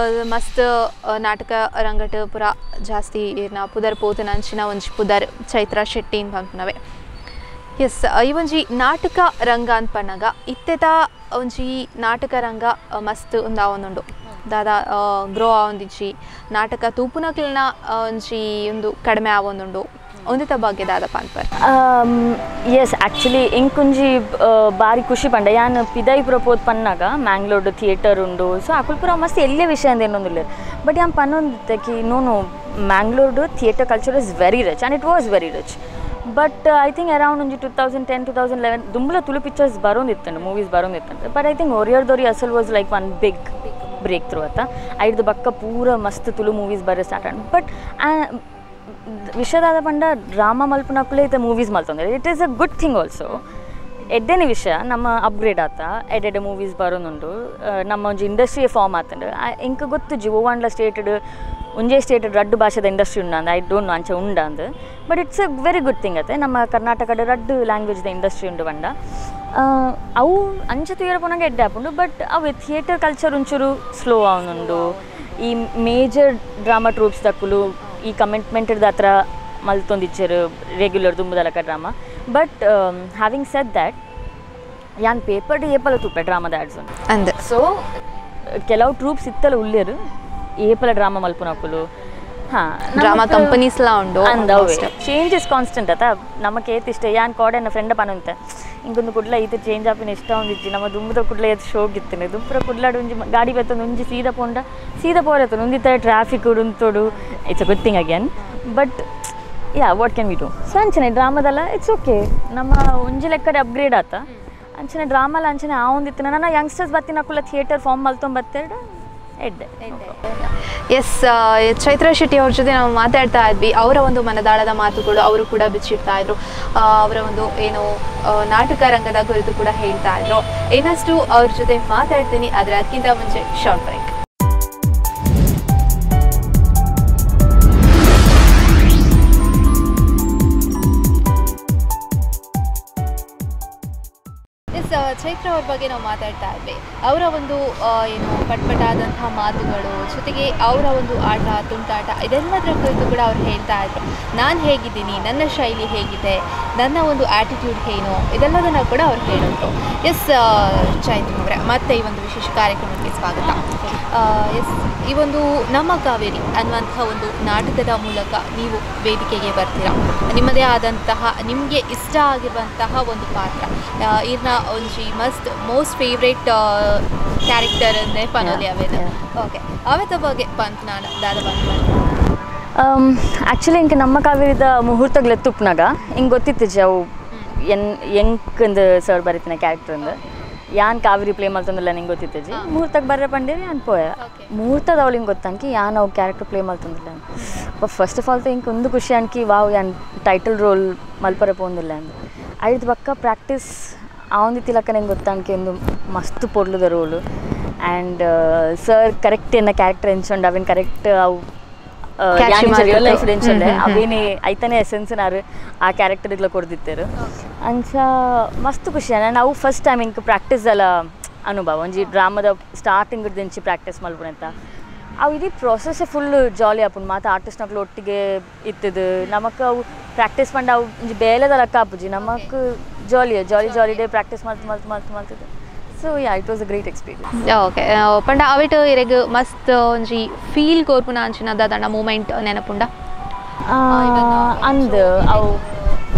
ಮಸ್ತ್ ನಾಟಕ ರಂಗಟ್ ಪೂರ ಜಾಸ್ತಿ ಈರ್ನ ಪುದರ್ ಪೋತನ ಅಂಚಿನ ಒಂಜಿ ಪುದರ್ ಚೈತ್ರ ಶೆಟ್ಟಿ ಅಂತ ಪಂಪನವೆ ಎಸ್ ಈ ಒಂಜಿ ನಾಟಕ ರಂಗ ಅಂತ ಪನ್ನಗ ಇತ್ತೆತ ಒಂಜಿ ನಾಟಕ ರಂಗ ಮಸ್ತ್ ಉಂದಾವೊಂದುಂಡು ದಾದ ಗ್ರೋ ಆವೊಂದಿಜ್ಜಿ ನಾಟಕ ತೂಪುನಕ್ಲಿನ ಒಂಜಿ ಒಂದು ಕಡಿಮೆ ಆವೊಂದುಂಡು ಒಂದಿತ ಬಗ್ಗೆ ದಾದ ಪನ್ಪರ್ ಎಸ್ ಆ್ಯಕ್ಚುಲಿ ಇಂಕೊಂಜಿ ಬಾರಿ ಖುಷಿ ಪಂಡ ಯಾನ್ ಪಿದೈ ಪುರ ಪೋತ್ ಪನ್ನಾಗ ಮ್ಯಾಂಗ್ಳೂರ್ಡು ಥಿಯೇಟರ್ ಉಂಡು ಸೊ ಅಕುಲ್ ಪುರ ಮಸ್ತ್ ಎಲ್ಲೇ ವಿಷಯ ಅಂತ ಏನೊಂದಿಲ್ಲ ಬಟ್ ಯಾನ್ ಪನ್ನೊಂದಿತ್ತಕಿ ನೋನು ಮ್ಯಾಂಗ್ಳೂರ್ಡು theatre culture is very rich and it was very rich but I think around ಒಂಜಿ 2010-2011 ದುಂಬುಲ ತುಳು ಪಿಕ್ಚರ್ಸ್ ಬರೋಂದಿತ್ತಂಡು ಮೂವೀಸ್ ಬರೋಂದಿತ್ತಂಡು ಬಟ್ ಐ ಥಿಂಕ್ ಒರಿಯರ್ದೋರಿ ಅಸಲ್ was like one big breakthrough ಅತ್ತ ಐಡ್ದು ಬಕ್ಕ ಪೂರ ಮಸ್ತ್ ತುಳು ಮೂವೀಸ್ ಬರೋ ಸ್ಟಾರ್ಟ್ ಆಂಡ್ ಬಟ್ ವಿಷಯದಾದ ಪಂಡ ಡ್ರಾಮಾ ಮಲ್ಪನಕ್ಕಲೇ ಇತ್ತ ಮೂವೀಸ್ ಮಲ್ತೊಂದ್ರೆ it is a good thing also ಎಡ್ಡೆನೇ ವಿಷಯ ನಮ್ಮ ಅಪ್ಗ್ರೇಡ್ ಆತ ಎಡ್ಡೆ ಮೂವೀಸ್ ಬರೋನುಂಡು ನಮ್ಮ ಒಂಜಿ ಇಂಡಸ್ಟ್ರಿ ಫಾರ್ಮ್ ಆತಂಡು ಇಂಕ ಗೊತ್ತು ಓವಾಂಡ್ಲ ಸ್ಟೇಟೆಡ್ ಒಂಜೇ ಸ್ಟೇಟೆಡ್ ರಡ್ಡು ಭಾಷೆದ ಇಂಡಸ್ಟ್ರಿ ಉಂಡ ಅಂದ ಐ ಡೋಂಟ್ ನೋ ಅಂಚೆ ಉಂಡ ಅಂದ್ but it's a very good thing ಅತ್ತೆ ನಮ್ಮ ಕರ್ನಾಟಕದ ರಡ್ಡು ಲ್ಯಾಂಗ್ವೇಜ್ದ ಇಂಡಸ್ಟ್ರಿ ಉಂಡು ಬಂಡ ಅವು ಅಂಚೆ ತುಯರ ಪೋನಾಗ ಎಡ್ಡೆ ಆಪುಂಡು ಬಟ್ ಅವು ಥಿಯೇಟರ್ ಕಲ್ಚರ್ ಒಂಚೂರು ಸ್ಲೋ ಆವೊಂದುಂಡು ಈ ಮೇಜರ್ ಡ್ರಾಮಾ ಟ್ರೂಪ್ಸ್ ದಕ್ಕುಲು ಈ ಕಮಿಟ್ಮೆಂಟದ ಹತ್ರ ಮಲ್ತೊಂದಿಚ್ಚರು ರೆಗ್ಯುಲರ್ ದುಂಬುದಲಕ drama but having said that ಯಾನ್ ಪೇಪರ್ ಏಪಲ ತುಪ್ಪೆ ಡ್ರಾಮಾದ ಆ್ಯಡ್ಸ್ ಉಂಟು ಅಂದ ಸೊ ಕೆಲವು ಟ್ರೂಪ್ಸ್ ಇತ್ತಲ್ಲ ಉಳ್ಳೇರು ಏಪಲ ಡ್ರಾಮಾ ಮಲ್ಪುನಕುಲು ಹಾಂ ಡ್ರಾಮಾ ಕಂಪನೀಸ್ಲ ಉಂಡು ಅಂದವೇ ಚೇಂಜ್ ಇಸ್ ಕಾನ್ಸ್ಟೆಂಟ್ ಅತ್ತ ನಮಗೆ ಏತ್ ಇಷ್ಟ ಯಾನ್ ಕೋಡೆ ನನ್ನ ಫ್ರೆಂಡ್ ಪನಂತೆ ಇಂಗೊಂದು ಕುಡ್ಲ ಇದು ಚೇಂಜ್ ಆಪಿನ ಇಷ್ಟ ಒಂದಿಜ್ಜಿ ನಮ್ಮ ದುಂಬದ ಕುಡ್ಲ ಎದ್ದು ಶೋಗಿತ್ತೇನೆ ದುಂಪುರ ಕುಡ್ಲಾಡು ಒಂಜಿ ಗಾಡಿ ಬೆತ್ತೊಂದು ಒಂಜಿ ಸೀದಾ ಪೋಂಡ ಸೀದಾ ಪೋರತ್ತೊಂದು ಒಂದಿತ್ತ ಟ್ರಾಫಿಕ್ ಉಡುಂತೋಡು it's a good thing again but yeah what can we do so ಅಂಚನೆ ಡ್ರಾಮಾದಲ್ಲ ಇಟ್ಸ್ ಓಕೆ ನಮ್ಮ ಒಂಜಿ ಲೆಕ್ಕಡೆ ಅಪ್ಗ್ರೇಡ್ ಆತ ಅಂಚನೆ ಡ್ರಾಮಲ್ಲ ಅಂಚನೆ ಆ ಒಂದಿತ್ತು ನನ್ನ ಯಂಗ್ಸ್ಟರ್ಸ್ ಬತ್ತಿನ ಕುಲ್ಲ ಥಿಯೇಟರ್ ಫಾರ್ಮ್ ಮಲ್ತೊಂಬತ್ತೆರಡು ಎಡ್ಡೆ ಎಸ್ ಚೈತ್ರ ಶೆಟ್ಟಿ ಅವ್ರ ಜೊತೆ ನಾವು ಮಾತಾಡ್ತಾ ಇದ್ವಿ ಅವರ ಒಂದು ಮನದಾಳದ ಮಾತುಗಳು ಅವರು ಕೂಡ ಬಿಚ್ಚಿಡ್ತಾ ಇದ್ರು ಅವರ ಒಂದು ಏನು ನಾಟಕ ರಂಗದ ಕುರಿತು ಕೂಡ ಹೇಳ್ತಾ ಇದ್ರು ಇನ್ನಷ್ಟು ಅವ್ರ ಜೊತೆ ಮಾತಾಡ್ತೀನಿ ಆದರೆ ಅದಕ್ಕಿಂತ ಮುಂಚೆ ಶಾರ್ಟ್ ಬ್ರೇಕ್ ಚೈತ್ರ ಅವ್ರ ಬಗ್ಗೆ ನಾವು ಮಾತಾಡ್ತಾ ಇದ್ವಿ ಅವರ ಒಂದು ಏನು ಪಟ್ಪಟಾದಂತಹ ಮಾತುಗಳು ಜೊತೆಗೆ ಅವರ ಒಂದು ಆಟ ತುಂಟಾಟ ಇದೆಲ್ಲದರ ಕುರಿತು ಕೂಡ ಅವ್ರು ಹೇಳ್ತಾ ಇದ್ರು ನಾನು ಹೇಗಿದ್ದೀನಿ ನನ್ನ ಶೈಲಿ ಹೇಗಿದೆ ನನ್ನ ಒಂದು ಆ್ಯಟಿಟ್ಯೂಡ್ ಏನು ಇದೆಲ್ಲದನ್ನು ಕೂಡ ಅವ್ರು ಹೇಳಿದ್ರು ಎಸ್ ಚೈತ್ರ ಅವರೇ ಮತ್ತೆ ಈ ಒಂದು ವಿಶೇಷ ಕಾರ್ಯಕ್ರಮಕ್ಕೆ ಸ್ವಾಗತ ಎಸ್ ಈ ಒಂದು ನಮ್ಮ ಕಾವೇರಿ ಅನ್ನುವಂತಹ ಒಂದು ನಾಟಕದ ಮೂಲಕ ನೀವು ವೇದಿಕೆಗೆ ಬರ್ತೀರಾ ನಿಮ್ಮದೇ ಆದಂತಹ ನಿಮಗೆ ಇಷ್ಟ ಆಗಿರುವಂತಹ ಒಂದು ಪಾತ್ರ ಇದನ್ನ ಒಂಜಿ ಮಸ್ತ್ ಮೋಸ್ಟ್ ಫೇವ್ರೇಟ್ ಕ್ಯಾರೆಕ್ಟರ್ ಅಂದರೆ ಪನೋಲಿ ಅವೇದ ಓಕೆ ಅವೇದ ಬಗ್ಗೆ ಪಂತ್ ನಾನು ದಾದ ಬಂದು ಆ್ಯಕ್ಚುಲಿ ಇಂಕ ನಮ್ಮ ಕಾವೇರಿದ ಮುಹೂರ್ತಗ್ಲೆತ್ತುಪ್ನಾಗ ಹಿಂಗೆ ಗೊತ್ತಿತ್ತು ಅವು ಎಂಕಂದು ಸರ್ ಬರೀತಿನ ಕ್ಯಾರೆಕ್ಟರ್ ಯಾನ್ ಕಾವೇರಿ ಪ್ಲೇ ಮಲ್ತಂದಿಲ್ಲ ನಿಂಗೆ ಗೊತ್ತಿತ್ತಜಿ ಮುಹೂರ್ತಕ್ಕೆ ಬರ್ರೆ ಪಂಡೇರಿ ಯಾನ್ ಪೋಯ ಮುಹೂರ್ತದ ಅವಳು ಹಿಂಗೆ ಗೊತ್ತಂಕಿ ಯಾನ್ ಅವು ಕ್ಯಾರೆಕ್ಟರ್ ಪ್ಲೇ ಮಲ್ತಂದಿಲ್ಲ ಫಸ್ಟ್ ಆಫ್ ಆಲ್ ಇಂಕ ಒಂದು ಖುಷಿ ಅನ್ಕಿ ವಾವ್ ಯಾನ್ ಟೈಟಲ್ ರೋಲ್ ಮಲ್ಪರೆ ಪೋಂದಿಲ್ಲ ಅಂದು ಐದು ಪಕ್ಕ ಪ್ರಾಕ್ಟೀಸ್ ಆವಂದಿತ್ತಿ ಲಕ್ಕ ನಂಗೆ ಗೊತ್ತಂಕಿ ಒಂದು ಮಸ್ತ್ ಪೊರ್ಲುದ ರೋಲು ಆ್ಯಂಡ್ ಸರ್ ಕರೆಕ್ಟ್ ಎನ್ನ ಕ್ಯಾರೆಕ್ಟರ್ ಎನ್ಸ್ಕೊಂಡು ಅವೇನು ಕರೆಕ್ಟ್ ಅವು ರಿಯಲ್ ಲೈಫ್ ಎನ್ಸ್ಕೊಂಡೆ ಅವೇನೇ ಐತನೇ ಎಸೆನ್ಸ್ ನಾರು ಆ ಕ್ಯಾರೆಕ್ಟರ್ ಇದ್ಲ ಕೊಡ್ದಿತ್ತೇರು ಅಂಚ ಮಸ್ತ್ ಖುಷಿ ನಾವು ಫಸ್ಟ್ ಟೈಮ್ ಇಂಕ ಪ್ರಾಕ್ಟೀಸ್ ಎಲ್ಲ ಅನುಭವ ಒಂಜಿ ಡ್ರಾಮಾದ ಸ್ಟಾರ್ಟಿಂಗ್ ದಿಂಚಿ ಪ್ರಾಕ್ಟೀಸ್ ಮಲ್ಪುಣ ಅಂತ ಅವು ಇಡೀ ಪ್ರಾಸೆಸ್ಸೇ ಫುಲ್ ಜಾಲಿ ಆಪುಂಡು ಮಾತು ಆರ್ಟಿಸ್ಟ್ ನಕ್ಲು ಒಟ್ಟಿಗೆ ಇತ್ತದು ನಮಕ್ ಅವು ಪ್ರಾಕ್ಟೀಸ್ ಪಂಡ ಅವು ಒಂಜಿ ಬೇಲೆದ ಲೆಕ್ಕ ಆಪುಜಿ ನಮಕ್ ಜಾಲಿ ಡೇ ಪ್ರಾಕ್ಟೀಸ್ ಮಲ್ತಿದ್ದು so yeah it was a great experience okay ಪಂಡ ಅವಿಟ್ ಇರೆಗ್ ಮಸ್ತ್ ಒಂಜಿ ಫೀಲ್ ಕೋರ್ಪುನ ಅಂಚಿನದ ದಂಡ ಮೂಮೆಂಟ್ ನೆನಪುಂಡ ಅಂದ್ ಅವು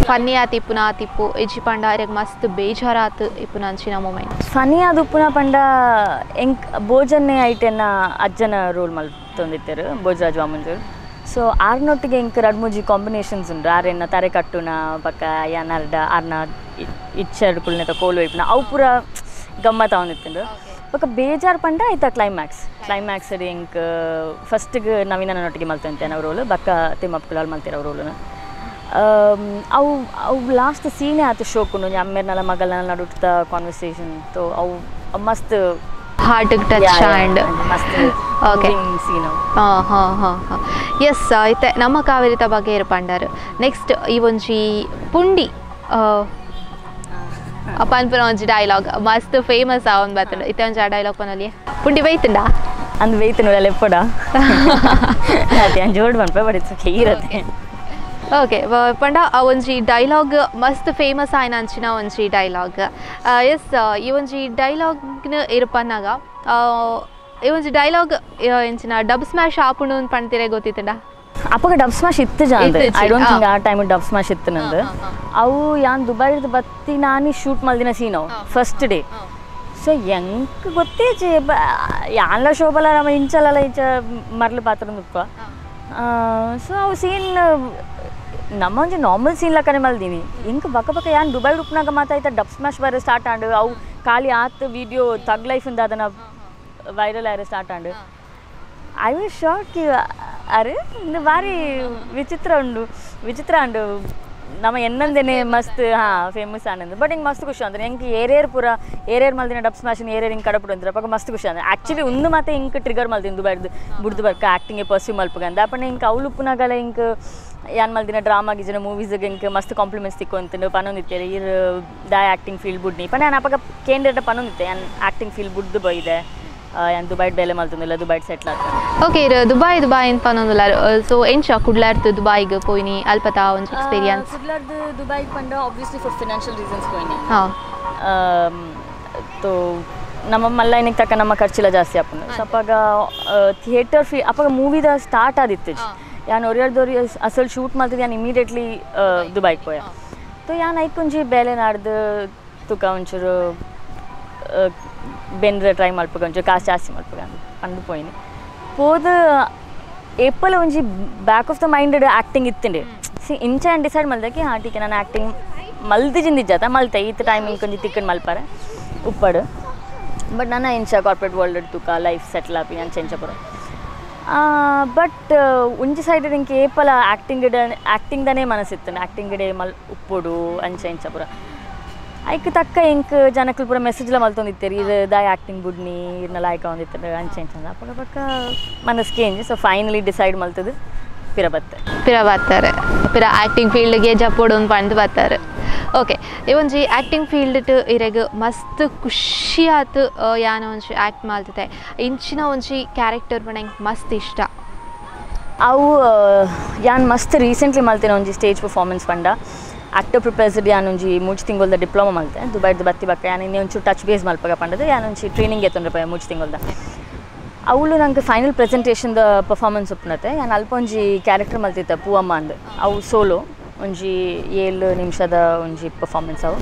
ಫನ್ನಿ ಆತು ಇಪ್ಪುನ ಆತಿಪ್ಪು ಎಜಿ ಪಂಡ ಇರೆಗ್ ಮಸ್ತ್ ಬೇಜಾರಾತು ಇಪ್ಪುನ ಅಂಚಿನ ಮೂಮೆಂಟ್ ಫನ್ನಿ ಅದು ಉಪ್ಪುನ ಪಂಡ ಎಂಕ್ ಭೋಜನ್ನೇ ಐಟೆನ್ನ ಅಜ್ಜನ ರೋಲ್ ಮಲ್ತೊಂದಿತ್ತೇರು ಭೋಜರಾಜ್ ವಾಮಂಜೂರು ಸೊ ಆರ್ನೊಟ್ಟಿಗೆ ಇಂಕ ರಡ್ಮೂಜಿ ಕಾಂಬಿನೇಷನ್ಸ್ ಉಂಡು ಆರೆನ್ನ ತರೆ ಕಟ್ಟುನ ಪಕ್ಕ ಯಾನರ್ಡ ಆರ್ನ ಇಚ್ಚೆರಡು ಕುಲ್ನೆತ ಕೋಲು ಇಪ್ಪುನ ಅವು ಪೂರ ಗಮ್ಮತ್ ಅವನಿತ್ತು ಪಕ್ಕ ಬೇಜಾರು ಪಂಡ ಆಯ್ತಾ ಕ್ಲೈಮ್ಯಾಕ್ಸ್ ಇಂಕ್ ಫಸ್ಟಿಗೆ ನವೀನನೊಟ್ಟಿಗೆ ಮಲ್ತಂತೆ ನಾವು ರೋಲು ಬಕ್ಕ ತಿಮ್ಮಪ್ಪ ಕುಲಾಲ್ ಮಲ್ತಿರೋ ರೋಲುನ ಅವು ಅವು ಲಾಸ್ಟ್ ಸೀನೇ ಆಯ್ತು ಶೋಕು ಅಮ್ಮೇರ್ನಲ್ಲ ಮಗಳನ್ನ ನಡುತ್ತ ಕಾನ್ವರ್ಸೇಷನ್ ತೋ ಅವು ಮಸ್ತ್ ಹಾರ್ಟ್ ಟಚ್ ಆ್ಯಂಡ್ ಮಸ್ತ್ ಓಕೆ ಸೀನ್ ಎಸ್ ಐತೆ ನಮ್ಮ ಕಾವೇರಿತ ಬಗ್ಗೆ ಇರ್ಪಂಡಾರು ನೆಕ್ಸ್ಟ್ ಈ ಒಂಜಿ ಪುಂಡಿ ಪನ್ಪುನ ಒಂಜಿ ಡೈಲಾಗ್ ಮಸ್ತ್ ಫೇಮಸ್ ಅವನ್ ಬರ್ತಂಡ ಇತ್ತೆ ಒಂಜಿ ಆ ಡೈಲಾಗ್ ಪನಲ್ಲಿ ಪುಂಡಿ ಬೈತುಂಡ ಅಂದ್ ಬೈತನು ಎಲ್ಲ ಎಪ್ಪಡ ಅದೇ ಜೋಡ್ ಪನ್ಪ ಬಡಿತ್ತು ಇರತ್ತೆ ಓಕೆ ಪಂಡ ಒಂಜಿ ಡೈಲಾಗ್ ಮಸ್ತ್ ಫೇಮಸ್ ಆಯ್ನ ಅಂಚಿನ ಒಂಜಿ ಡೈಲಾಗ್ ಎಸ್ ಈ ಒಂಜಿ ಡೈಲಾಗ್ನ ಇರ್ಪನ್ನಾಗ ಈ ಒಂಜಿ ಡೈಲಾಗ್ ಎಂಚಿನ ಡಬ್ ಸ್ಮ್ಯಾಶ್ ಆಪುಂಡು ಪಣ್ತಿರೆ ಗೊತ್ತಿತ್ತಂಡ ಅಪ್ಪಗ ಡಬ್ ಸ್ಮ್ಯಾಶ್ ಇತ್ತು ಜಾಂದ್ ಐ ಡೋಂಟ್ ಥಿಂಕ್ ಆ ಟೈಮ್ ಡಬ್ ಸ್ಮ್ಯಾಶ್ ಇತ್ತು ನಂದು ಅವು ಯಾನ್ ದುಬೈದ ಬತ್ತಿ ನಾನಿ ಶೂಟ್ ಮಲ್ದಿನ ಸೀನ್ ಅವು ಫಸ್ಟ್ ಡೇ ಸೊ ಎಂಕ್ ಗೊತ್ತೇಜೆ ಯಾನ್ಲ ಶೋಭಲ ನಮ್ಮ ಇಂಚಲ್ಲ ಇಂಚ ಮರ್ಲು ಪಾತ್ರಪ್ಪ ಸೊ ಅವು ಸೀನ್ ನಮ್ಮ ಒಂಜಿ ನಾರ್ಮಲ್ ಸೀನ್ ಲಕ್ಕನೆ ಮಲ್ದೀನಿ ಇಂಕ್ ಬಕ್ಕ ಬಕ್ಕ ಯಾನ್ ದುಬೈ ಉಪ್ನಾಗ ಮಾತಾಯ್ತ ಡಬ್ ಸ್ಮ್ಯಾಶ್ ಬರ ಸ್ಟಾರ್ಟ್ ಆಂಡು ಅವು ಖಾಲಿ ಆತ್ ವಿಡಿಯೋ ತಗ್ ಲೈಫಿಂದ ಅದನ್ನ ವೈರಲ್ ಆಯ್ರೆ ಸ್ಟಾರ್ಟ್ ಆಂಡು ಐ ವಾಸ್ ಶಾಕ್ ಅರೆ ಇದು ಭಾರಿ ವಿಚಿತ್ರ ಉಂಡು ನಮ್ಮ ಎನ್ನಂದೇನೆ ಮಸ್ತ್ ಫೇಮಸ್ ಆನಂದ್ ಬಟ್ ಹಿಂಗೆ ಮಸ್ತ್ ಖುಷಿ ಅಂದ್ರೆ ಹೆಂಗೆ ಏರೇರ್ ಮಲ್ದಿನ ಡಬ್ ಸ್ಮ್ಯಾಶ್ ಏರೇರ್ ಹಿಂಗೆ ಕಡಪಡು ಅಂದ್ರೆ ಅಪ್ಪ ಮಸ್ತ್ ಖುಷಿ ಅಂದ್ರೆ ಆ್ಯಕ್ಚುಲಿ ಒಂದು ಮತ್ತೆ ಹಿಂಗೆ ಟ್ರಿಗರ್ ಮಲ್ದಿನ ದುಬೈದು ಬುಡ್ದು ಬರ್ಕ ಆ್ಯಕ್ಟಿಂಗೆ ಪರ್ಸ್ಯೂ ಮಲ್ಪಗಂದ ಅಪ್ಪನ ಹಿಂಗೆ ಅವ್ಲು ಉಪ್ಪುನಾಗಲ್ಲ ಹಿಂಗೆ ಯಾನ್ ಮಲ್ದಿನ ಡ್ರಾಮಾಗಿ ಜನ ಮೂವೀಸ್ಗೆ ಹಿಂಗೆ ಮಸ್ತ್ ಕಾಂಪ್ಲಿಮೆಂಟ್ಸ್ ತಿಕ್ಕೊಂತಂಡು ಪನೊಂದಿತ್ತೇರಿ ಇರ್ ದ ಆ್ಯಕ್ಟಿಂಗ್ ಫೀಲ್ಡ್ ಬುಡ್ನಿ ಪನ ನಾನು ಅಪ್ಪ ಕೇಂದ್ರ ಪನೊಂದಿತ್ತೆ ಯಾನ್ ಆ್ಯಕ್ಟಿಂಗ್ ಫೀಲ್ಡ್ ಬುಡ್ದು ಬೈದೆ ಯಾನ್ ದುಬೈ ಬೇಲೆ ಮಲ್ತಂದಿಲ್ಲ ದುಬೈ ಸೆಟ್ಲ್ ಆಗ್ತಾನೆ ಓಕೆ ದುಬೈ ಅಂತ ಪನೊಂದುಲ್ಲ ಸೊ ಎಂಚ ಕುಡ್ಲಾರ್ದು ದುಬೈಗೆ ಪೋಯ್ನಿ ಅಲ್ಪತಾ ಒಂದು ಎಕ್ಸ್ಪೀರಿಯನ್ಸ್ ಕುಡ್ಲಾರ್ದು ದುಬೈ ಪಂಡ ಆಬ್ವಿಯಸ್ಲಿ ಫಾರ್ ಫಿನಾನ್ಷಿಯಲ್ ರೀಸನ್ಸ್ ಪೋಯ್ನಿ ತೋ ನಮ್ಮ ಮಲ್ಲೈನಿಗೆ ತಕ್ಕ ನಮ್ಮ ಖರ್ಚಿಲ್ಲ ಜಾಸ್ತಿ ಆಪುಂಡು ಸೊ ಅಪ್ಪಾಗ ಥಿಯೇಟರ್ ಅಪ್ಪಾಗ ಮೂವಿದ ಸ್ಟಾರ್ಟ್ ಆದಿತ್ತು ಯಾನ್ ಒರಿಯರ್ದವ್ರಿ ಅಸಲ್ ಶೂಟ್ ಮಾಡ್ತಿದ್ದು ಯಾನ್ ಇಮಿಡಿಯೇಟ್ಲಿ ದುಬೈಗೆ ಪೋಯ ತೋ ಯಾನ್ ಐಕೊಂಜಿ ಬೇಲೆ ನಾಡ್ದು ತುಕ ಒಂಚೂರು ಬೆಂದ್ರೆ ಟ್ರೈ ಮಲ್ಪಗ ಒಂಚೂರು ಕಾಸು ಜಾಸ್ತಿ ಮಲ್ಪಗ ಅಂದು ಪೋಯ್ನಿ ಪೋದ ಏಪಲ್ ಒಂಜಿ back of the mind acting ಇತ್ತಂಡೆ ಸಿ ಇಂಚ ಡಿಸೈಡ್ ಮಲ್ದಕ್ಕೆ ಟೀಕೆ ನಾನು ಆ್ಯಕ್ಟಿಂಗ್ ಮಲ್ದಿಜಿಂದಿಜ್ಜಾತ ಮಲ್ತೆ ಈತ ಟೈಮಿಂಗ್ ಕೊಂಚ ತಿಕ್ಕಂಡು ಮಲ್ಪಾರೆ ಉಪ್ಪಡು ಬಟ್ ನನ್ನ ಇಂಚ ಕಾರ್ಪೊರೇಟ್ ವರ್ಲ್ಡ್ ತುಕ ಲೈಫ್ ಸೆಟ್ಲ್ ಆಪಿ ಅಂಚ ಇಂಚ ಬರೋ ಬಟ್ ಒಂಜಿ ಸೈಡ್ ಇಂಕೆ ಏಪಲ ಆ್ಯಕ್ಟಿಂಗ್ದನೇ ಮನಸ್ಸಿತ್ತು ಆ್ಯಕ್ಟಿಂಗ್ ಮಲ್ ಉಪ್ಪೊಡು ಅಂಚ ಇಂಚ ಪುರ ಐಕ್ ತಕ್ಕ ಇಂಕ್ ಜನಕ್ಕಳು ಪೂರ ಮೆಸೇಜ್ಲ ಮಲ್ತೊಂದಿತ್ತೇರಿ ಇದು ದಾಯ್ ಆ್ಯಕ್ಟಿಂಗ್ ಬುಡ್ನಿ ಇದನ್ನೆಲ್ಲ ಆಯ್ಕೆ ಒಂದಿತ್ತು ಅಂಚೆ ಇಂಚಂದ ಅಪ್ಪ ಪಕ್ಕ ಮನಸ್ಸು ಕೇಂಜ್ ಸೊ ಫೈನಲಿ ಡಿಸೈಡ್ ಮಲ್ತದು ಪಿರ ಬರ್ತಾರೆ ಆ್ಯಕ್ಟಿಂಗ್ ಫೀಲ್ಡ್ಗೆ ಜಪ್ಪೋಡು ಒಂದು ಪಂದು ಬರ್ತಾರೆ ಓಕೆ ಈ ಒಂಜಿ ಆ್ಯಕ್ಟಿಂಗ್ ಫೀಲ್ಡ್ ಇರೆಗ್ ಮಸ್ತ್ ಖುಷಿ ಆಯ್ತು ಯಾನ ಒಂಜಿ ಆ್ಯಕ್ಟ್ ಮಾಡ್ತದೆ ಇಂಚಿನ ಒಂಜಿ ಕ್ಯಾರೆಕ್ಟರ್ ನಂಗೆ ಮಸ್ತ್ ಇಷ್ಟ ಅವು ಯಾನ್ ಮಸ್ತ್ ರೀಸೆಂಟ್ಲಿ ಮಲ್ತೇನೆ ಒಂಜಿ ಸ್ಟೇಜ್ ಪರ್ಫಾರ್ಮೆನ್ಸ್ ಪಂಡ ಆಕ್ಟರ್ ಪ್ರಿಪೇರ್ಸ್ಡ್ ಯಾನೊಂಜಿ 3 ತಿಂಗಳದ ಡಿಪ್ಲೊಮಾ ಮಲ್ತೆ ದುಬೈದ ಬತ್ತಿ ಬಕ್ಕ ಯಾನ್ ಇನ್ನೇ ಒಂಚೂರು ಟಚ್ ಬೇಸ್ ಮಲ್ಪಗ ಪಂಡದು ಯಾನೊಂಚಿ ಟ್ರೈನಿಂಗ್ ಎತ್ತೊಂಡ್ರೆ 3 ತಿಂಗಳದ ಅವಳು ನಂಗೆ ಫೈನಲ್ ಪ್ರೆಸೆಂಟೇಷನ್ದ ಪರ್ಫಾರ್ಮೆನ್ಸ್ ಒಪ್ಪನತ್ತೆ ಯಾನ್ ಅಲ್ಪ ಒಂಜಿ ಕ್ಯಾರೆಕ್ಟರ್ ಮಲ್ತಿದ್ದೆ ಪೂವಮ್ಮ ಅಂದು ಅವು ಸೋಲೋ ಒಂಜಿ 7 ನಿಮಿಷದ ಒಂಜಿ ಪರ್ಫಾರ್ಮೆನ್ಸ್ ಅವು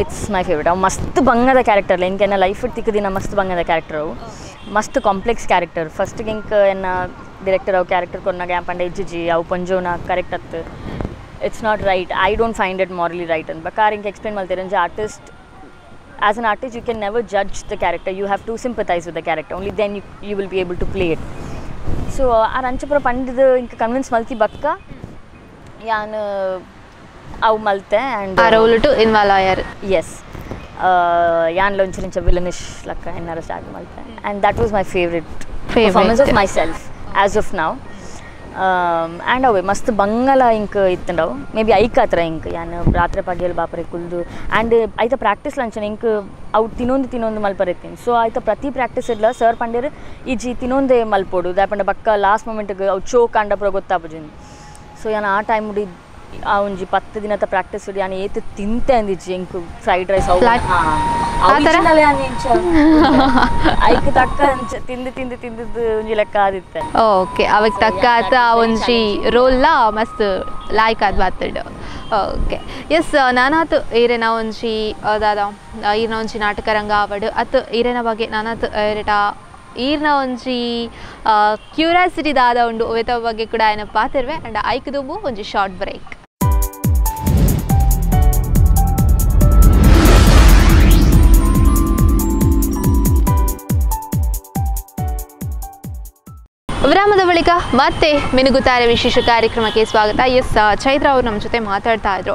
ಇಟ್ಸ್ ಮೈ ಫೇವ್ರೇಟ್ ಅವು ಮಸ್ತ್ ಬಂಗದ ಕ್ಯಾರೆಕ್ಟರ್ ಎಂಕೆ ಎನ್ನ ಲೈಫ್ ತಿಕ್ಕದಿನ ಮಸ್ತ್ ಬಂಗದ ಕ್ಯಾರೆಕ್ಟರ್ ಅವು ಮಸ್ತ್ ಕಾಂಪ್ಲೆಕ್ಸ್ ಕ್ಯಾರೆಕ್ಟರ್ ಫಸ್ಟ್ಗೆ ಇಂಕ ಎನ್ನ ಡೈರೆಕ್ಟರ್ ಅವು ಕ್ಯಾರೆಕ್ಟರ್ ಕೊನ್ನಾಗ ಆ್ಯಂಪಂಡ ಇಜ್ಜಿಜಿ ಅವು ಪಂಜೋನ ಕರೆಕ್ಟ್ ಅತ್ತು it's not right, I don't find it morally right and bakar inke explain maltere anje artist as an artist you can never judge the character, you have to sympathize with the character, only then you will be able to play it. So ar anchapura pandid inke convince malti bakka yan avu malte and a role to involve ayar yes yan lonchilincha villainish lakka ennaru start malte and that was my favorite performance of myself as of now. And ಅವೇ ಮಸ್ತ್ ಬಂಗಲ ಇಂಕ್ ಇತ್ತಂಡವು ಮೇ ಬಿ ಐಕ್ ಹತ್ರ ಇಂಕ್ ಯಾನ್ ರಾತ್ರಿ ಪಗ್ಗೆಲ್ ಬಾಪರೆ ಕುಲ್ದು ಆ್ಯಂಡ್ ಆಯ್ತ ಪ್ರಾಕ್ಟೀಸ್ ಲಂಚನ್ ಇಂಕ್ ಅವು ತಿನ್ನೊಂದು ಮಲ್ಪರೆತ್ತೀನಿ ಸೊ ಆಯ್ತ ಪ್ರತಿ ಪ್ರಾಕ್ಟೀಸ್ ಇಡ್ಲ ಸರ್ ಪಂಡೇರು ಈಜಿ ತಿನ್ನೊಂದೇ ಮಲ್ಪೋಡು ದಾಪಂಡ ಬಕ್ಕ ಲಾಸ್ಟ್ ಮೂಮೆಂಟ್ಗೆ ಅವು ಚೋಕ್ ಅಂಡಪ್ರ ಗೊತ್ತಾಪುಜಿಂದು ಸೊ ಯಾನ್ ಆ ಟೈಮ್ ಮುಡಿ ಆ ಒಂಜಿ 10 ದಿನದ ಪ್ರಾಕ್ಟೀಸ್ ಇಡಿ ಯಾನ್ ಏತು ತಿಂತೆ ಅಂದಿಜ್ಜಿ ಇಂಕ್ ಫ್ರೈಡ್ ರೈಸ್ ಐಕ್ ತಕ್ಕ ತಿಂದಿದ್ದು ಒಂಜಿ ಲೆಕ್ಕ ಆದಿತ್ತೆ ಓಕೆ ಅವಕ್ಕೆ ತಕ್ಕ ಆತ ಒಂಜಿ ರೋಲ್ನ ಮಸ್ತ್ ಲಾಯ್ಕ್ ಆದ್ ಬಾತಡ್ ಓಕೆ ಎಸ್ ನಾನಾತು ಈರೆನ ಒಂಜಿ ದಾದ ಈರ್ನ ಒಂಜಿ ನಾಟಕ ರಂಗ ಆವಡ್ ಅತ್ ಈರೆನ ಬಗ್ಗೆ ನಾನಾತು ಏರೆಟ ಈರ್ನ ಒಂಜಿ ಕ್ಯೂರಿಯಾಸಿಟಿ ದಾದ ಉಂಡು ಒವೆತ ಬಗ್ಗೆ ಕೂಡ ಏನ ಪಾತಿರ್ವೆ ಅಂಡ್ ಐಕ್ದುಂಬು ಒಂಜಿ ಶಾರ್ಟ್ ಬ್ರೇಕ್. ವಿರಾಮದ ಬಳಿಕ ಮತ್ತೆ ಮಿನುಗುತ್ತಾರೆ ವಿಶೇಷ ಕಾರ್ಯಕ್ರಮಕ್ಕೆ ಸ್ವಾಗತ. ಎಸ್, ಚೈತ್ರ ಅವರು ನಮ್ಮ ಜೊತೆ ಮಾತಾಡ್ತಾ ಇದ್ರು.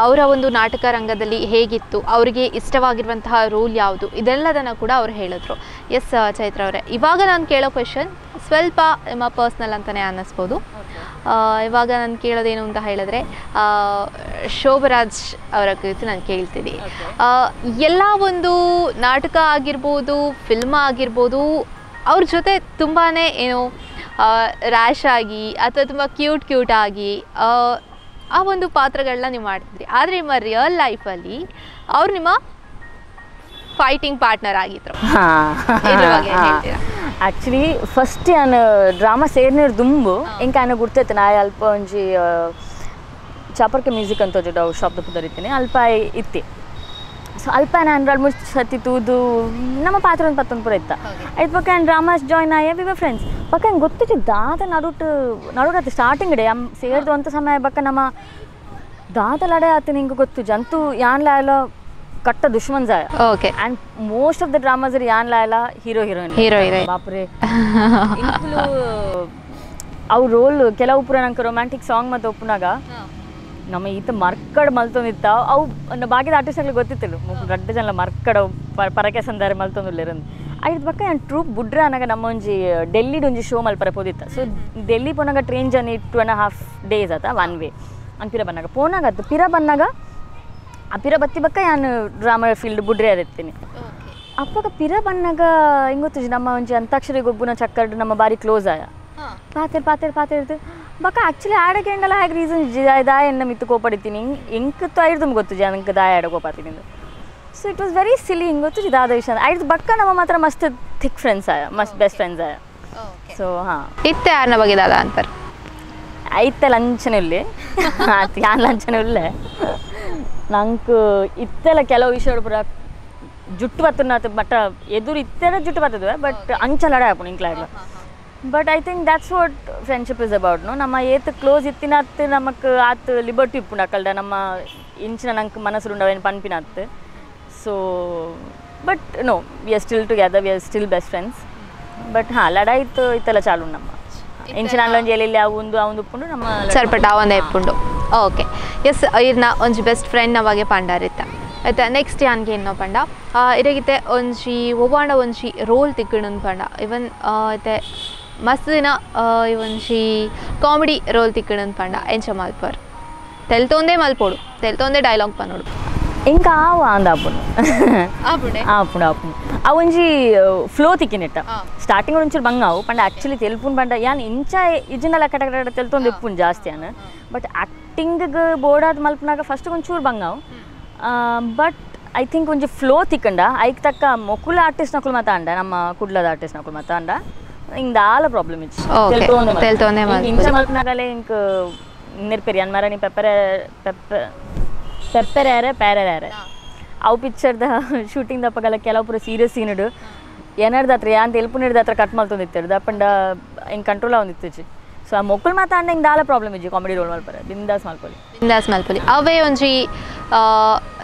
ಅವರ ಒಂದು ನಾಟಕ ರಂಗದಲ್ಲಿ ಹೇಗಿತ್ತು, ಅವರಿಗೆ ಇಷ್ಟವಾಗಿರುವಂತಹ ರೋಲ್ ಯಾವುದು, ಇದೆಲ್ಲದನ್ನು ಕೂಡ ಅವರು ಹೇಳಿದ್ರು. ಎಸ್ ಚೈತ್ರ ಅವರೇ, ಇವಾಗ ನಾನು ಕೇಳೋ ಕ್ವೆಶನ್ ಸ್ವಲ್ಪ ನಿಮ್ಮ ಪರ್ಸ್ನಲ್ ಅಂತಲೇ ಅನ್ನಿಸ್ಬೋದು. ಇವಾಗ ನಾನು ಕೇಳೋದೇನು ಅಂತ ಹೇಳಿದ್ರೆ, ಶೋಭರಾಜ್ ಅವರ ಕುರಿತು ನಾನು ಕೇಳ್ತೀನಿ. ಎಲ್ಲ ಒಂದು ನಾಟಕ ಆಗಿರ್ಬೋದು, ಫಿಲ್ಮ್ ಆಗಿರ್ಬೋದು, ಅವ್ರ ಜೊತೆ ತುಂಬಾ ಏನು ರ್ಯಾಶ್ ಆಗಿ ಅಥವಾ ತುಂಬ ಕ್ಯೂಟ್ ಆಗಿ ಆ ಒಂದು ಪಾತ್ರಗಳನ್ನ ನೀವು ಮಾಡ್ತಿದ್ರಿ. ಆದರೆ ನಿಮ್ಮ ರಿಯಲ್ ಲೈಫಲ್ಲಿ ಅವ್ರು ನಿಮ್ಮ ಫೈಟಿಂಗ್ ಪಾರ್ಟ್ನರ್ ಆಗಿದ್ರು. ಆ್ಯಕ್ಚುಲಿ ಫಸ್ಟ್ ನಾನು ಡ್ರಾಮಾ ಸೇರ್ನಿರ್ ದುಂಬು ಇಂಕ ನಾನು ಗುರ್ತೈತೆ ನಾ ಅಲ್ಪ ಒಂಜಿ ಚಾಪರ್ಕೆ ಮ್ಯೂಸಿಕ್ ಅಂತ ನಾವು ಶಾಪ್ದ ಪುದರಿತೀನಿ ಅಲ್ಪ ಇತ್ತಿ. ಸೊ ಅಲ್ಪ ನಾನು 2-3 ಸತಿ ತೂದು ನಮ್ಮ ಪಾತ್ರ ಒಂದು ಪತ್ತೊಂದು ಪೂರ ಇತ್ತ ಐದು ಪಕ್ಕ ನಾನು ಡ್ರಾಮಾಸ್ ಜಾಯ್ನ್ ಆಯ ವಿ ವರ್ ಫ್ರೆಂಡ್ಸ್ ಪಕ್ಕ ನಂಗೆ ಗೊತ್ತಿತ್ತು ದಾದ ನಡುಟು ಸ್ಟಾರ್ಟಿಂಗ್ ಡೇ ಸೇರಿದು ಅಂತ ಸಮಯ ಬಕ್ಕ ನಮ್ಮ ದಾದ ಲಡೆ ಆತ ನಿಂಗೆ ಗೊತ್ತು ಜಂತು ಯಾನ್ ಲಾಯಲ ಕಟ್ಟ ದುಶ್ಮನ್ ಜಾಯ. Okay. And most of the dramas ಯಾನ್ ಲಾಯಲ ಹೀರೋಯಿನ್ ಬಾಪ್ರೆ ಅವು ರೋಲ್ ಕೆಲವು ಪೂರ ನಂಗೆ ರೊಮ್ಯಾಂಟಿಕ್ ಸಾಂಗ್ ಮತ್ತು ಒಪ್ಪನಾಗ ನಮ್ಮ ಈತ ಮರ್ಕಡ್ ಮಲ್ತೊಂದಿತ್ತ ಅವು ಬಾಕಿದ ಆರ್ಟಿಸ್ಟ್ಗಳಿಗೆ ಗೊತ್ತಿತ್ತಿಲ್ಲ ಗಡ್ಡ ಜನ ಮರ್ಕಡ ಪರಕೆ ಸಂದಾರೆ ಮಲ್ತೊಂದಿಲ್ಲರಂದು ಐದು ಪಕ್ಕ ನಾನು ಟ್ರೂಪ್ ಬುಡ್ರೆ ಅನ್ನಾಗ ನಮ್ಮ ಒಂಜಿ ಡೆಲ್ಲಿಡ್ ಒಂಜಿ ಶೋ ಮಲ್ಪರ ಪೋದಿತ್ತ. ಸೊ ಡೆಲ್ಲಿ ಪೋನಾಗ ಟ್ರೈನ್ ಜರ್ನಿ 2.5 days ಆತ ಒನ್ ವೇ ಅಂತ ಪಿರ ಬನ್ನಾಗ ಪೋನಾಗ ಅದು ಪಿರ ಬನ್ನಾಗ ಆ ಪಿರ ಬತ್ತಿ ಬಕ್ಕ ನಾನು ಡ್ರಾಮಾ ಫೀಲ್ಡ್ ಬುಡ್ರೆ ಅದಿರ್ತೀನಿ. ಅಪ್ಪಾಗ ಪಿರ ಬನ್ನಾಗ ಹಿಂಗೆ ಗೊತ್ತು ನಮ್ಮ ಒಂಜಿ ಅಂತಾಕ್ಷರಿ ಗೊಬ್ಬುನ ಚಕ್ಕರ್ಡು ನಮ್ಮ ಬಾರಿ ಕ್ಲೋಸ್ ಆಯ ಪಾತೇರ್ ಬಕ್ಕ ಆ್ಯಕ್ಚುಲಿ ಆಡೋಕೆಂಡಲ್ಲ ಹೇಗೆ ರೀಸನ್ ದಾಯ ಎನ್ನ ಮಿತ್ತು ಕೋಪಡಿತೀನಿ ಹೆಂಗಿತ್ತು ಐದು ಗೊತ್ತು ಜನಕ್ಕೆ ದಾಯ ಆಡೋ ಕೋಪಾತೀನಿ. ಸೊ ಇಟ್ ವಾಸ್ ವೆರಿ ಸಿಲಿ ಹಿಂಗೆ ಗೊತ್ತು ದಾದ ವಿಷಯ ಐದು ಬಕ್ಕ ನಮ್ಮ ಮಾತ್ರ ಮಸ್ತ್ ಥಿಕ್ ಫ್ರೆಂಡ್ಸ್ ಆಯ ಮಸ್ತ್ ಬೆಸ್ಟ್ ಫ್ರೆಂಡ್ಸ್ ಆಯ. ಸೊ ಹಾಂ ಇತ್ತೆ ಯಾರನ್ನ ಬಗ್ಗೆ ದಾದ ಅಂತಾರೆ ಐತೆ ಲಂಚನ ಇಲ್ಲೇ ಆಯ್ತು ಯಾನ್ ಲಂಚನ ಇಲ್ಲೇ ನಂಗೆ ಇತ್ತೆಲ್ಲ ಕೆಲವು ವಿಷಯ ಪೂರ ಜುಟ್ಟು ಬರ್ತದ ಬಟ್ ಎದುರು ಇತ್ತೆಲ್ಲ ಜುಟ್ಟು ಬರ್ತದೆ ಬಟ್ ಅಂಚಲಡೆ ಹಾಪು ಇಂಕ್ಲಾಗ. But I think that's what friendship is about. ನಮ್ಮ ಏತ್ ಕ್ಲೋಸ್ ಇತ್ತಿನತ್ತು ನಮಕ್ ಆತ್ ಲಿಬರ್ಟಿ ಇಪ್ಪುಂಡು ಅಕ್ಕಲ್ಡ ನಮ್ಮ ಇಂಚಿನ ನಂಗೆ ಮನಸ್ಸುಂಡವೇನು ಪನ್ಪಿನತ್ತು. So but no we are still together, we are still best friends. But ಹಾಂ ಲಡಾಯಿ ಇತ್ತೆಲ್ಲ ಚಾಲು ನಮ್ಮ ಇಂಚಿನ ಅಲ್ಲೊಂದು ಎಲ್ಲಿ ಅವಂದು ಉಪ್ಪುಂಡು ನಮ್ಮ ಸರ್ಪಟ ಅವಂದೇ ಇಪ್ಪುಂಡು. ಓಕೆ. ಎಸ್, ಇರ್ನ ಒಂಜಿ ಬೆಸ್ಟ್ ಫ್ರೆಂಡ್ ನಮಗೆ ಪಂಡಾರಿತ್ತ ಆಯ್ತಾ. ನೆಕ್ಸ್ಟ್ ಯಾನ್ಗೆ ಏನೋ ಪಂಡ ಇರಗಿತ್ತೆ ಒಂಜಿ ಒವ್ವಾಂಡ ಒಂಜಿ ರೋಲ್ ತಿಕ್ಕಣನ್ ಪಂಡ ಇವನ್ ಐತೆ ಮಸ್ತ್ ದಿನ ಒಂಜಿ ಕಾಮಿಡಿ ರೋಲ್ ತಿಕ್ಕಣನ್ ಪಂಡ ಎಂಚ ಮಲ್ಪರ್ ತೆಲ್ತೊಂದೇ ಮಲ್ಪೋಡು ತೆಲ್ತೊಂದೇ ಡೈಲಾಗ್ ಪನ್ನೋಡು ఇంకా ఆపును ఆపును ఆ ಒಂಜಿ ಫ್ಲೋ ತಿಕ್ಕಿನಿಟ್ಟ ಸ್ಟಾರ್ಟಿಂಗ್ ಒಂಚೂರು ಬಂಗಾವು ಪಂಡ ಆ್ಯಕ್ಚುಲಿ ತೆಲ್ಪುನ್ ಪಂಡ ಯಾನ್ ಇಂಚ ಇಜ್ಜಿನಲ್ಲ ಕಟ ತೆಲ್ತೊಂದು ಇಪ್ಪುನ್ ಜಾಸ್ತಿ ಅನ್ನ. ಬಟ್ ಆ್ಯಕ್ಟಿಂಗ್ಗೆ ಬೋರ್ಡಾದ ಮಲ್ಪನಾಗ ಫಸ್ಟ್ ಒಂಚೂರು ಬಂಗಾವು. ಬಟ್ ಐ ಥಿಂಕ್ ಒಂಜಿ ಫ್ಲೋ ತಿಕ್ಕಂಡ ಐಕ್ ತಕ್ಕ ಮೊಕುಲ ಆರ್ಟಿಸ್ಟ್ ನಕುಲು ಮಾತಾಂಡ ನಮ್ಮ ಕುಡ್ಲದ ಆರ್ಟಿಸ್ಟ್ ನಕುಲು ಮಾತಾಂಡ ಹಿಂಗೆ ದಾಲ ಪ್ರಾಬ್ಲಮ್ ಇತ್ತು ಇಂಚ ಮಲ್ಪನಾಗಲೇ ಇಂಕ ನಿರ್ಪೆರಿ ಅನ್ ಮರ ನೀ ಪೆಪ್ಪರೇರೆ ಪ್ಯಾರೇರೆ ಅವು ಪಿಕ್ಚರ್ದ ಶೂಟಿಂಗ್ ದಪ್ಪಗಲ್ಲ ಕೆಲವು ಪೂರ ಸೀರಿಯಸ್ ಸೀನುಡು ಏನಾರ್ದು ಹತ್ರ ಯಾನ್ ತೆಲ್ಪು ಹಿಡ್ದು ಹತ್ರ ಕಟ್ ಮಲ್ತೊಂದಿತ್ತು ದಪ್ಪಂಡ ಹಿಂಗೆ ಕಂಟ್ರೋಲ್ ಆಗೊಂದಿತ್ತು. ಸೊ ಆ ಮೊಕ್ಕಳು ಮಾತಾಂಡ ಹಿಂಗೆ ದಾಲ ಪ್ರಾಬ್ಲಮ್ ಇಜ್ಜಿ ಕಾಮಿಡಿ ರೋಲ್ ಮಲ್ಪರೆ ಬಿಂದಾಸ್ ಮಲ್ಪೊಲಿ ಅವೇ ಒಂಜಿ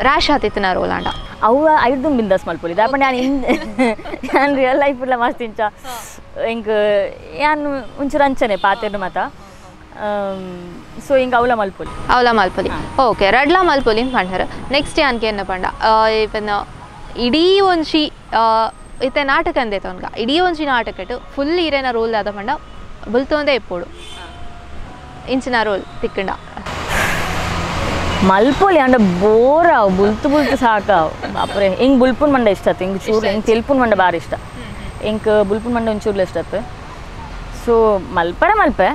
ರ್ಯಾಶ್ ಆತಿತ್ತು ನಾ ರೋಲ್ ಆಂಡ ಅವು ಐದು ಬಿಂದಾಸ್ ಮಲ್ಪೊಲಿ ದಪ್ಪಂಡ ಯಾನ್ ರಿಯಲ್ ಲೈಫ್ ಇಲ್ಲ ಮಸ್ತ್ ಇಂಚ ಹಿಂಗೆ ಯಾನ್ ಒಂಚೂರು ಅಂಚನೆ ಪಾತೆರ್ನು ಮಾತ. ಸೊ ಹಿಂಗೆ ಅವಲ ಮಲ್ಪೊಲಿ ಓಕೆ ರಡ್ಲಾ ಮಲ್ಪೊಲಿ ಪಂಡಾರ. ನೆಕ್ಸ್ಟ್ ಯಾನ್ಗೆ ಏನು ಪಂಡ ಇವನ್ ಇಡೀ ಒಂಜಿ ಇತ್ತೆ ನಾಟಕ ಅಂದೈತೆ ಅವನ್ಗ ಇಡೀ ಒಂಜಿ ನಾಟಕಟ್ಟು ಫುಲ್ ಇರೇನ ರೋಲ್ ಆದ ಪಂಡ ಬುಲ್ತೊಂದೇ ಇಪ್ಪೋಡು ಇಂಚಿನ ರೋಲ್ ತಿಕ್ಕಂಡ ಮಲ್ಪೊಲಿ ಅಂಡ ಬೋರಾವು ಬುಲ್ತು ಸಾಕಾವು ಬಾಪ್ರೆ ಹಿಂಗೆ ಬುಲ್ಪುನ್ ಮಂಡ ಇಷ್ಟ ಆಯ್ತು ಹಿಂಗೆ ಚೂರು ಹಿಂಗೆ ತೆಲ್ಪುನ್ ಮಂಡ ಭಾರಿ ಇಷ್ಟ ಹಿಂಗೆ ಬುಲ್ಪುನ್ ಮಂಡ ಒಂಚೂರ್ಲ ಇಷ್ಟ ಆಯ್ತು. ಸೊ ಮಲ್ಪೆ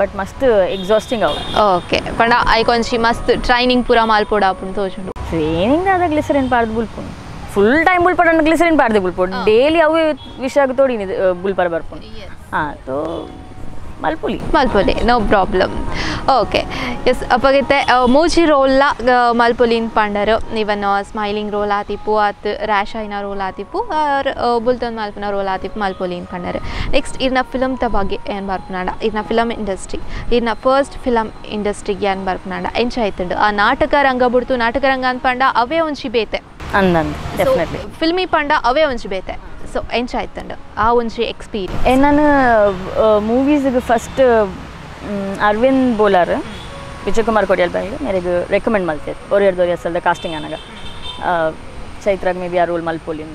ಬಟ್ ಮಸ್ತ್ ಎಕ್ಸಾಸ್ಟಿಂಗ್ ಅವು. ಓಕೆ ಪಂಡ ಐಕೊಂಚಿ ಮಸ್ತ್ ಟ್ರೈನಿಂಗ್ ಪೂರ ಮಾಲ್ಪೋಡ ಆಪುಂಡು ತೋಜುಂಡು ಟ್ರೈನಿಂಗ್ ಆದ ಗ್ಲಿಸರಿನ್ ಪಾಡ್ದು ಬುಲ್ಪುಂಡು ಫುಲ್ ಟೈಮ್ ಬುಲ್ಪಡ ಗ್ಲಿಸರಿನ್ ಪಾಡ್ದು ಬುಲ್ಪುಂಡು ಡೈಲಿ ಅವೇ ವಿಷಯ ತೋಡಿ ಬುಲ್ಪರ ಬರ್ಪುಂಡು. ಹಾಂ ತೋ ಮಲ್ಪೊಲಿ ನೋ ಪ್ರಾಬ್ಲಮ್. ಓಕೆ ಎಸ್ ಅಪ್ಪಗೈತೆ ಮೂಜಿ ರೋಲ್ನ ಮಲ್ಪೊಲಿನ್ ಪಂಡರು ಇವನ್ ಸ್ಮೈಲಿಂಗ್ ರೋಲ್ ಆತಿಪ್ಪು ಆತ್ ರ್ಯಾಶ್ ಐನ ರೋಲ್ ಆತಿಪ್ಪು ಬುಲ್ತೊಂದು ಮಲ್ಪನ ರೋಲ್ ಆತಿಪ್ಪು ಮಲ್ಪೊಲಿನ್ ಪಂಡರು. ನೆಕ್ಸ್ಟ್ ಇರ್ನ ಫಿಲಮ್ದ ಬಗ್ಗೆ ಏನು ಬರ್ಪನಾಡ ಇರ್ನ ಫಿಲಮ್ ಇಂಡಸ್ಟ್ರಿ ಇರ್ನ ಫಸ್ಟ್ ಫಿಲಮ್ ಇಂಡಸ್ಟ್ರಿಗೆ ಏನು ಬರ್ಪನಾಡ ಎಂಚ ಆಯ್ತಂಡು ಆ ನಾಟಕ ರಂಗ ಬಿಡ್ತು ನಾಟಕ ರಂಗ ಅಂತ ಪಂಡ ಅವೇ ಒಂಚಿ ಬೇತೆ ಫಿಲ್ಮಿ ಪಂಡ ಅವೇ ಒಂಚಿ ಬೇತೆ ಸೊ ಎಂಚ ಆಯ್ತಂಡು ಆ ಒಂಜಿ ಎಕ್ಸ್ಪೀರಿಯನ್ಸ್ ನಾನು ಮೂವೀಸ್ಗೆ ಫಸ್ಟ್ ಅರವಿಂದ್ ಬೋಲಾರ್ ವಿಜಯ್ ಕುಮಾರ್ ಕೊಡಿಯಲ್ ಬಂದು ನನಗೆ ರೆಕಮೆಂಡ್ ಮಾಡ್ತೇವೆ ಒರಿಯರ್ದವ್ರು ಅಸಲ್ದ ಕಾಸ್ಟಿಂಗ್ ಅನ್ನಾಗ ಚೈತ್ರಾಗ ಮೇ ಬಿ ಆ ರೋಲ್ ಮಲ್ಪೊಲಿನ್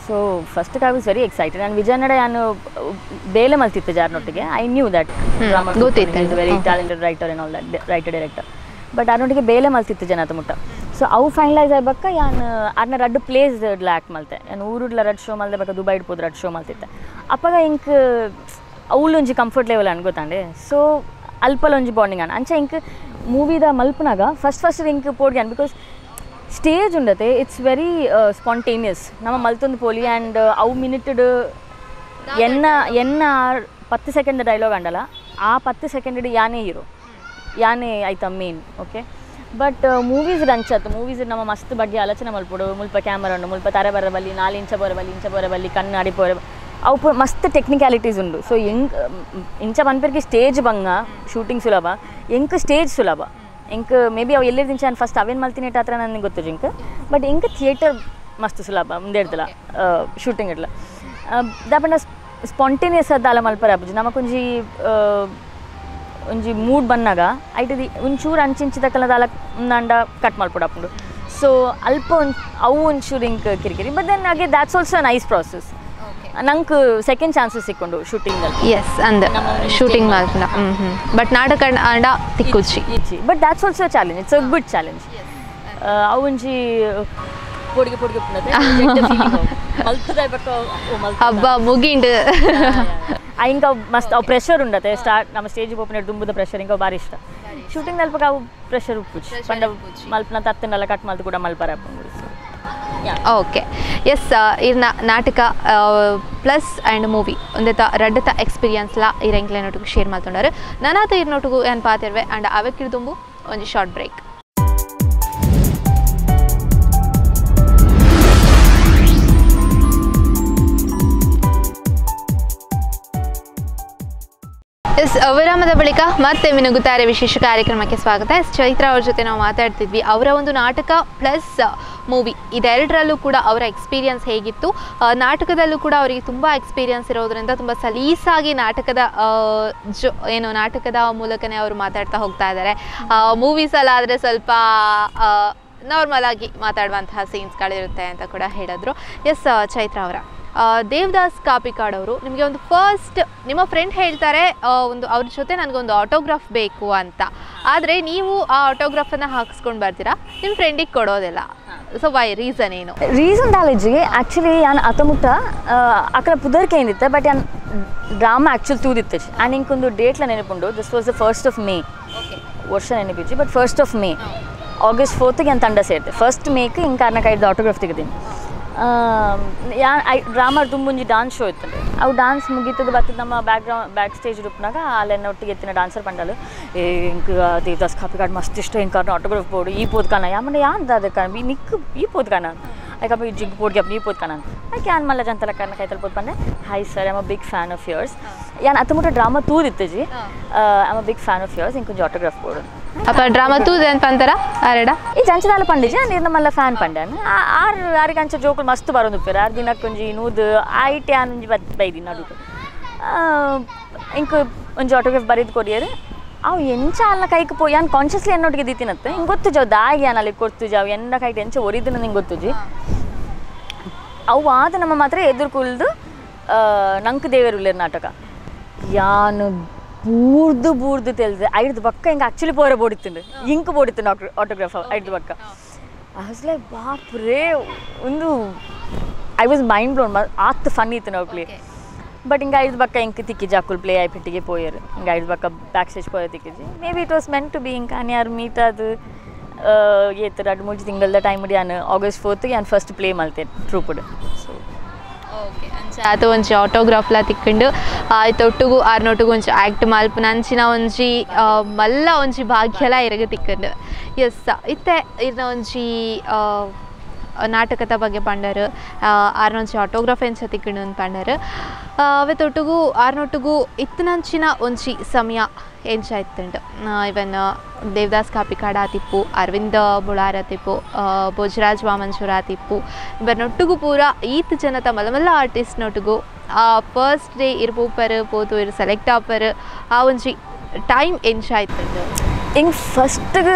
so first I was very excited ನಾನು ವಿಜಯನಡ ನಾನು ಬೇಲೆ ಮಲ್ತಿದ್ದೆ ಜಾರ್ನೊಟ್ಟಿಗೆ ಐ ನ್ಯೂ ದ್ಯಾಟ್ ಗೊತ್ತಿತ್ತು very talented writer and all that writer director but ಅದರೊಟ್ಟಿಗೆ ಬೇಲೆ ಮಲ್ತಿತ್ತು ಜನ ಮುಟ್ಟ ಸೊ ಅವು ಫೈನಲೈಸ್ ಆಗ್ಬೇಕಾ ನಾನು ಅದನ್ನ ರಡ್ಡು ಪ್ಲೇಸ್ ಆ್ಯಕ್ಟ್ ಮಲ್ತೆ ನಾನು ಊರುಡ್ಲ ರಡ್ ಶೋ ಮಲ್ದೆ ಬೇಕಾ ದುಬೈ ಇಡ್ಬೋದು ರಡ್ ಶೋ ಮಲ್ತಿದ್ದೆ ಅಪ್ಪಾಗ ಇಂಕ್ ಅವಳು ಒಂಜಿ ಕಂಫರ್ಟ್ ಲೆವೆಲ್ ಅನ್ಕೋತಾಂಡೆ ಸೊ ಅಲ್ಪಲ್ ಒಂಜಿ ಬಾಂಡಿಂಗ್ ಅನ್ನ ಅಂಚೆ ಇಂಕ್ ಮೂವಿದ ಮಲ್ಪನಾಗ ಫಸ್ಟ್ ಇಂಕ್ ಪೋಡ್ಗ್ಯಾನ್ ಬಿಕಾಸ್ ಸ್ಟೇಜ್ ಉಂಡತೆ ಇಟ್ಸ್ ವೆರಿ ಸ್ಪಾಂಟೇನಿಯಸ್ ನಮ್ಮ ಮಲ್ತೊಂದು ಪೋಲಿ ಆ್ಯಂಡ್ ಅವು ಮಿನಿಟೆಡ್ ಎನ್ನ 10 ಸೆಕೆಂಡ್ ಡೈಲಾಗ್ ಅಂಡಲ್ಲ ಆ 10 ಸೆಕೆಂಡ್ ಯಾನೇ ಹೀರೋ ಯಾನೇ ಆಯ್ತಾ ಮೇನ್ ಓಕೆ ಬಟ್ ಮೂವೀಸ್ ಅಂಚತ್ತು ಮೂವೀಸ್ ನಮ್ಮ ಮಸ್ತ್ ಬಗ್ಗೆ ಆಲೋಚನೆ ಮಲ್ಪಡು ಮುಲ್ಪ ಕ್ಯಾಮರಾ ಉಂಡು ಮುಲ್ಪ ತರ ಬರಬಲ್ಲಿ 4 ಇಂಚ ಬರಬಲ್ಲಿ ಕಣ್ಣು ಅಡಿ ಪೋರ ಅವು ಮಸ್ತ್ ಟೆಕ್ನಿಕ್ಯಾಲಿಟೀಸ್ ಉಂಡು ಸೊ ಇಂಚ ಬಂದ್ಪೇರಿಗೆ ಸ್ಟೇಜ್ ಬಂಗ ಶೂಟಿಂಗ್ ಸುಲಭ ಎಂಕ್ ಸ್ಟೇಜ್ ಸುಲಭ ಇಂಕ ಮೇ ಬಿ ಅವು ಎಲ್ಲಿರ್ದಿಂಚ ನಾನು ಫಸ್ಟ್ ಅವೇನು ಮಲ್ತೀನಿ ಹತ್ರ ನನಗೆ ಗೊತ್ತು ಇಂಕ ಬಟ್ ಇಂಕ ಥಿಯೇಟರ್ ಮಸ್ತ್ ಸುಲಭ ಮುಂದೆ ಇಡ್ದಲ್ಲ ಶೂಟಿಂಗ್ ಇಡ್ಲ ದಾಪಂಡ ಸ್ಪಾಂಟೇನಿಯಸ್ ಅಲ್ಲ ಮಲ್ಪರ ಅಪ್ಪಜಿ ನಮಕೊಂಜಿ ಒಂಜಿ ಮೂಡ್ ಬಂದಾಗ ಐಟದಿ ಒಂಚೂರು ಅಂಚಿಂಚಿದಕ್ಕಲ್ಲ ದಾಲ ನಂಡ ಕಟ್ ಮಲ್ಪೊಡಪ್ಪುಂಡು ಸೊ ಅಲ್ಪ ಅವು ಒಂಚೂರು ಇಂಕ ಕಿರಿಕಿರಿ ಬಟ್ ದೆನ್ ಹಾಗೆ ದ್ಯಾಟ್ಸ್ ಆಲ್ಸೋ ನೈಸ್ ಪ್ರಾಸೆಸ್ ನಂಗೆ ಸೆಕೆಂಡ್ ಚಾನ್ಸಸ್ ಸಿಕ್ಕೊಂಡು ಶೂಟಿಂಗಲ್ಲಿ ಎಸ್ ಅಂದ ಶೂಟಿಂಗ್ ಮಾಡ್ಕೊಂಡ ಬಟ್ ನಾಟಕ ಆಂಡ ತಿಕ್ಕುಚ್ಚಿ but that's also challenge it's a good challenge ಅವೊಂಜಿ ಪೊಡಿಗೆ ಹಬ್ಬ ಮುಗಿಂಡು ಇಂಕ ಮಸ್ತ್ ಅವು ಪ್ರೆಷರ್ ಉಂಡತೆ ಸ್ಟಾರ್ಟ್ ನಮ್ಮ ಸ್ಟೇಜಿಗೆ ಓಪನ್ ದುಂಬುದ ಪ್ರೆಷರ್ ಇಂಕ ಭಾರಿ ಇಷ್ಟ ಶೂಟಿಂಗ್ ಅಲ್ಪ ಅವು ಪ್ರೆಷರ್ ಉಪ್ಪುಚ್ಚಿ ಪಂಡ ಮಲ್ಪನ ತತ್ತನ್ನೆಲ್ಲ ಕಟ್ ಮಲ್ತು ಕೂಡ ಮಲ್ಪರ ಓಕೆ ಎಸ್ ಇರ್ನ ನಾಟಕ ಪ್ಲಸ್ ಆ್ಯಂಡ್ ಮೂವಿ ಒಂದೇತ ರಡ್ಡತ ಎಕ್ಸ್ಪೀರಿಯನ್ಸ್ಲ ಇರಂಗ್ಲೇನೊಟ್ಟಿಗೆ ಶೇರ್ ಮಾಡ್ಕೊಂಡಾರೆ ನಾನಾತ ಇರ್ನೊಟ್ಟಿಗೂ ಏನು ಪಾತಿರ್ವೆ ಆ್ಯಂಡ್ ಅವಕ್ಕಿರ್ದುಂಬು ಒಂದು ಶಾರ್ಟ್ ಬ್ರೇಕ್ ಎಸ್ ವಿರಾಮದ ಬಳಿಕ ಮತ್ತೆ ಮಿನುಗುತ್ತಾರೆ ವಿಶೇಷ ಕಾರ್ಯಕ್ರಮಕ್ಕೆ ಸ್ವಾಗತ. ಚೈತ್ರ ಅವ್ರ ಜೊತೆ ನಾವು ಮಾತಾಡ್ತಿದ್ವಿ. ಅವರ ಒಂದು ನಾಟಕ ಪ್ಲಸ್ ಮೂವಿ ಇದೆರಡರಲ್ಲೂ ಕೂಡ ಅವರ ಎಕ್ಸ್ಪೀರಿಯನ್ಸ್ ಹೇಗಿತ್ತು, ನಾಟಕದಲ್ಲೂ ಕೂಡ ಅವರಿಗೆ ತುಂಬ ಎಕ್ಸ್ಪೀರಿಯನ್ಸ್ ಇರೋದ್ರಿಂದ ತುಂಬ ಸಲೀಸಾಗಿ ನಾಟಕದ ಮೂಲಕನೇ ಅವರು ಮಾತಾಡ್ತಾ ಹೋಗ್ತಾ ಇದ್ದಾರೆ. ಮೂವೀಸಲ್ಲಾದರೆ ಸ್ವಲ್ಪ ನಾರ್ಮಲ್ ಆಗಿ ಮಾತಾಡುವಂತಹ ಸೀನ್ಸ್ಗಳಿರುತ್ತೆ ಅಂತ ಕೂಡ ಹೇಳಿದ್ರು. ಎಸ್ ಚೈತ್ರ ಅವರ ದೇವದಾಸ್ ಕಾಪಿಕಾಡ್ ಅವರು ನಿಮಗೆ ಒಂದು ಫಸ್ಟ್ ನಿಮ್ಮ ಫ್ರೆಂಡ್ ಹೇಳ್ತಾರೆ ಅವ್ರ ಜೊತೆ ನನಗೊಂದು ಆಟೋಗ್ರಾಫ್ ಬೇಕು ಅಂತ, ಆದರೆ ನೀವು ಆ ಆಟೋಗ್ರಾಫನ್ನು ಹಾಕಿಸ್ಕೊಂಡು ಬರ್ತೀರಾ, ನಿಮ್ಮ ಫ್ರೆಂಡಿಗೆ ಕೊಡೋದಿಲ್ಲ. ಸೊ ವೈ ರೀಸನ್ ಏನು? ರೀಸನ್ ದಾಲೇಜಿಗೆ ಆ್ಯಕ್ಚುಲಿ ನಾನು ಅತಮುಟ್ಟ ಅక్కడ ಪುದರ್ಕೆ ಏನಿತ್ತೆ ಬಟ್ ನಾನು ಡ್ರಾಮಾ ಆ್ಯಕ್ಚುಲಿ ತೂದಿತ್ತೆ ಆ್ಯಂಡ್ ಇಂಕೊಂದು ಡೇಟ್ಲ ನೆನಪುಂಡು. This was the 1st May ವರ್ಷ ನೆನಪಿಚ್ಚಿ ಬಟ್ 1st May August 4ಗೆ ನಾನು ತಂಡ ಸೇರಿದೆ. 1st Mayಗೆ ಹಿಂಗೆ ಕಾರಣಕ್ಕಾಯ್ದು ಆಟೋಗ್ರಾಫ್ ತೆಗೆದೀನಿ. ಡ್ರಾಮಾ ತುಂಬೊಂಜಿ ಡಾನ್ಸ್ ಶೋ ಇರ್ತದೆ. ಅವು ಡಾನ್ಸ್ ಮುಗೀತದ ಬರ್ತದೆ ನಮ್ಮ ಬ್ಯಾಕ್ ಸ್ಟೇಜ್ ರೂಪ್ನಾಗ ಅಲ್ಲೆನ್ನ ಒಟ್ಟಿಗೆ ಎತ್ತಿನ ಡಾನ್ಸರ್ ಪಂಡಲು ಇಂಕ ದೇವದಾಸ್ ಕಾಪಿಕಾಡ್ ಮಸ್ತ್ ಇಷ್ಟ ಹಿಂಗೆ ಆಟೋಗ್ರಾಫ್ ಬೋಡು ಈ ಪೋದ್ಕಾನ ಯಾಮಂಡ ಯಾನ್ ಅದಕ್ಕೆ ನಿಕ್ಕು ಈ ಪೋದ್ಕಾನ ಯಾಕಪ್ಪ ಈ ಜಿಗ್ ಪೋಡ್ಗೆ ಈ ಪೋದ್ಕಾನ ಯಾಕೆ ಯಾನ್ ಮಲ್ಲ ಜಂತಲ ಕಾರಣ ಕೈತಲ್ ಪೋದ್ ಬಂದೆ. Hi sir, I'm a big fan of yours. ಯಾನ್ ಅತ್ತಮುಟ್ಟ ಡ್ರಾಮಾ ತೂದಿತ್ತು ಜಿ, I'm a big fan of yours ಇಂಕೊಂಚ ಆಟೋಗ್ರಾಫ್ ಬೋಡು ಅಪ್ಪ ಡ್ರಾಮಾ ತೂದೆ ಅಂತ ಅಂತಾರ ಆರಡ ಈ ಜಂಚದಾಲ ಪಂಡಿಜಿ ನೀರು ಮಲ್ಲ ಫ್ಯಾನ್ ಪಂಡ್ಯಾನು ಆರಿಗೆ ಅಂಚ ಜೋಕುಲು ಮಸ್ತ್ ಬರೋದು ಉಪ್ಪೇರು 6 ದಿನಕ್ಕೊಂಜಿ ನೂದು ಆಯ್ಟೆ ಆನೊಂಜಿ ಬೈದಿ ನಡುಕು ಇಂಕ ಒಂಜಿ ಆಟೋಗ್ರಾಫ್ ಬರೀದು ಕೊಡಿಯರು ಅವು ಎಂಚ ಅಲ್ಲ ಕೈಗೆ ಪೋ ಯಾನ್ ಕಾನ್ಷಿಯಸ್ಲಿ ಎನ್ನೊಟ್ಟಿಗೆ ದಿತ್ತಿನತ್ತೆ ಹಿಂಗೆ ಗೊತ್ತು ಜಾವ್ ದಾಗಿ ಅಲ್ಲಿ ಕೊಡ್ತು ಜಾವ್ ಎನ್ನ ಕೈಟ್ ಎಂಚ ಒರಿದನ ನಿಂಗೆ ಗೊತ್ತು ಜಿ. ಅವು ಆದ ನಮ್ಮ ಮಾತ್ರ ಎದುರು ಕುಲ್ದು ನಂಗೆ ದೇವರುಳ್ಳೇರು ನಾಟಕ ಯಾನು ಬೂರ್ದು ತಿಳಿದೆ 5 ಪಕ್ಕ ಹಿಂಗೆ ಆ್ಯಕ್ಚುಲಿ ಪೋರ ಬೋಡಿತ್ತು ಇಂಕ್ ಬೋಡಿತ್ತು ಆಟೋಗ್ರಾಫ್ 5 ಪಕ್ಕ. ಐ ವಾಸ್ ಲೈಕ್ ಬಾಪ್ರೇ ಒಂದು ಐ ವಾಸ್ ಮೈಂಡ್ ಬ್ಲೋನ್ ಆತ್ ಫನ್ ಇತ್ತು ನಾವು ಪ್ಲೇ. ಬಟ್ ಹಿಂಗೆ 5 ಪಕ್ಕ ಇಂಕ್ ತಿಕ್ಕಿ ಜಾಕುಲ್ ಪ್ಲೇ ಆಯ್ಪಿಟ್ಟಿಗೆ ಪೋಯರು ಹಿಂಗೆ 5 ಪಕ್ಕ ಬ್ಯಾಕ್ ಸ್ಟೇಜ್ ಪೋಯ ತಿಕ್ಕಿದ್ವಿ. Maybe it was meant to be ಹಿಂಗೆ ಯಾರು ಮೀಟ್ ಅದು ಏತರ 2-3 ತಿಂಗಳದ ಟೈಮ್ ಇಡಿ ನಾನು August 4ಗೆ ನಾನು ಫಸ್ಟ್ ಪ್ಲೇ ಮಾಡ್ತೇನೆ ಟ್ರೂಪುಡ್. ಸೊ ಓಕೆ ಅಂಚ ಆತ ಒಂಜಿ ಆಟೋಗ್ರಾಫ್ಲ ತಿಕ್ಕೊಂಡು ಆಯ್ತು ಒಟ್ಟಿಗೂ ಆರ್ನೊಟ್ಟಿಗೂ ಒಂಜಿ ಆ್ಯಕ್ಟ್ ಮಲ್ಪನ ಅಂಚಿನ ಒಂಜಿ ಮಲ್ಲ ಒಂಜಿ ಭಾಗ್ಯಲ ಎರಗ ತಿಕ್ಕೊಂಡು. ಎಸ್ ಇತ್ತೆ ಇರ್ನ ಒಂಜಿ ನಾಟಕದ ಬಗ್ಗೆ ಪಂಡರು ಆರ್ನೊಂಜಿ ಆಟೋಗ್ರಾಫ್ ಎಂಚ ತಿಕ್ಕೊಂಡು ಅಂತ ಪಂಡರು ಅವತ್ತೊಟ್ಟಿಗೂ ಆರ್ನೊಟ್ಟಿಗೂ ಇತ್ತನಂಚಿನ ಒಂಜಿ ಸಮಯ ಎಂಚಾಯ್ತುಂಡು ಇವನ್ ದೇವದಾಸ್ ಕಾಪಿಕಾಡ ತಿಪ್ಪು ಅರವಿಂದ ಬುಳಾರ ತಿಪ್ಪು ಭೋಜರಾಜ್ ವಾಮಂಚೂರ ತಿಪ್ಪು ಇವರನ್ನೊಟ್ಟಿಗೂ ಪೂರ ಈತ್ ಜನತ ಮಲ್ಲ ಮಲ್ಲ ಆರ್ಟಿಸ್ಟ್ ನೊಟ್ಟಿಗೂ ಫಸ್ಟ್ ಡೇ ಇರ್ಪೂಪರ್ ಪೋತು ಇರು ಸೆಲೆಕ್ಟ್ ಆಪರ್ ಆ ಒಂಜಿ ಟೈಮ್ ಎಂಚಾಯ್ತುಂಡು ಇಂಗೆ ಫಸ್ಟ್ಗೆ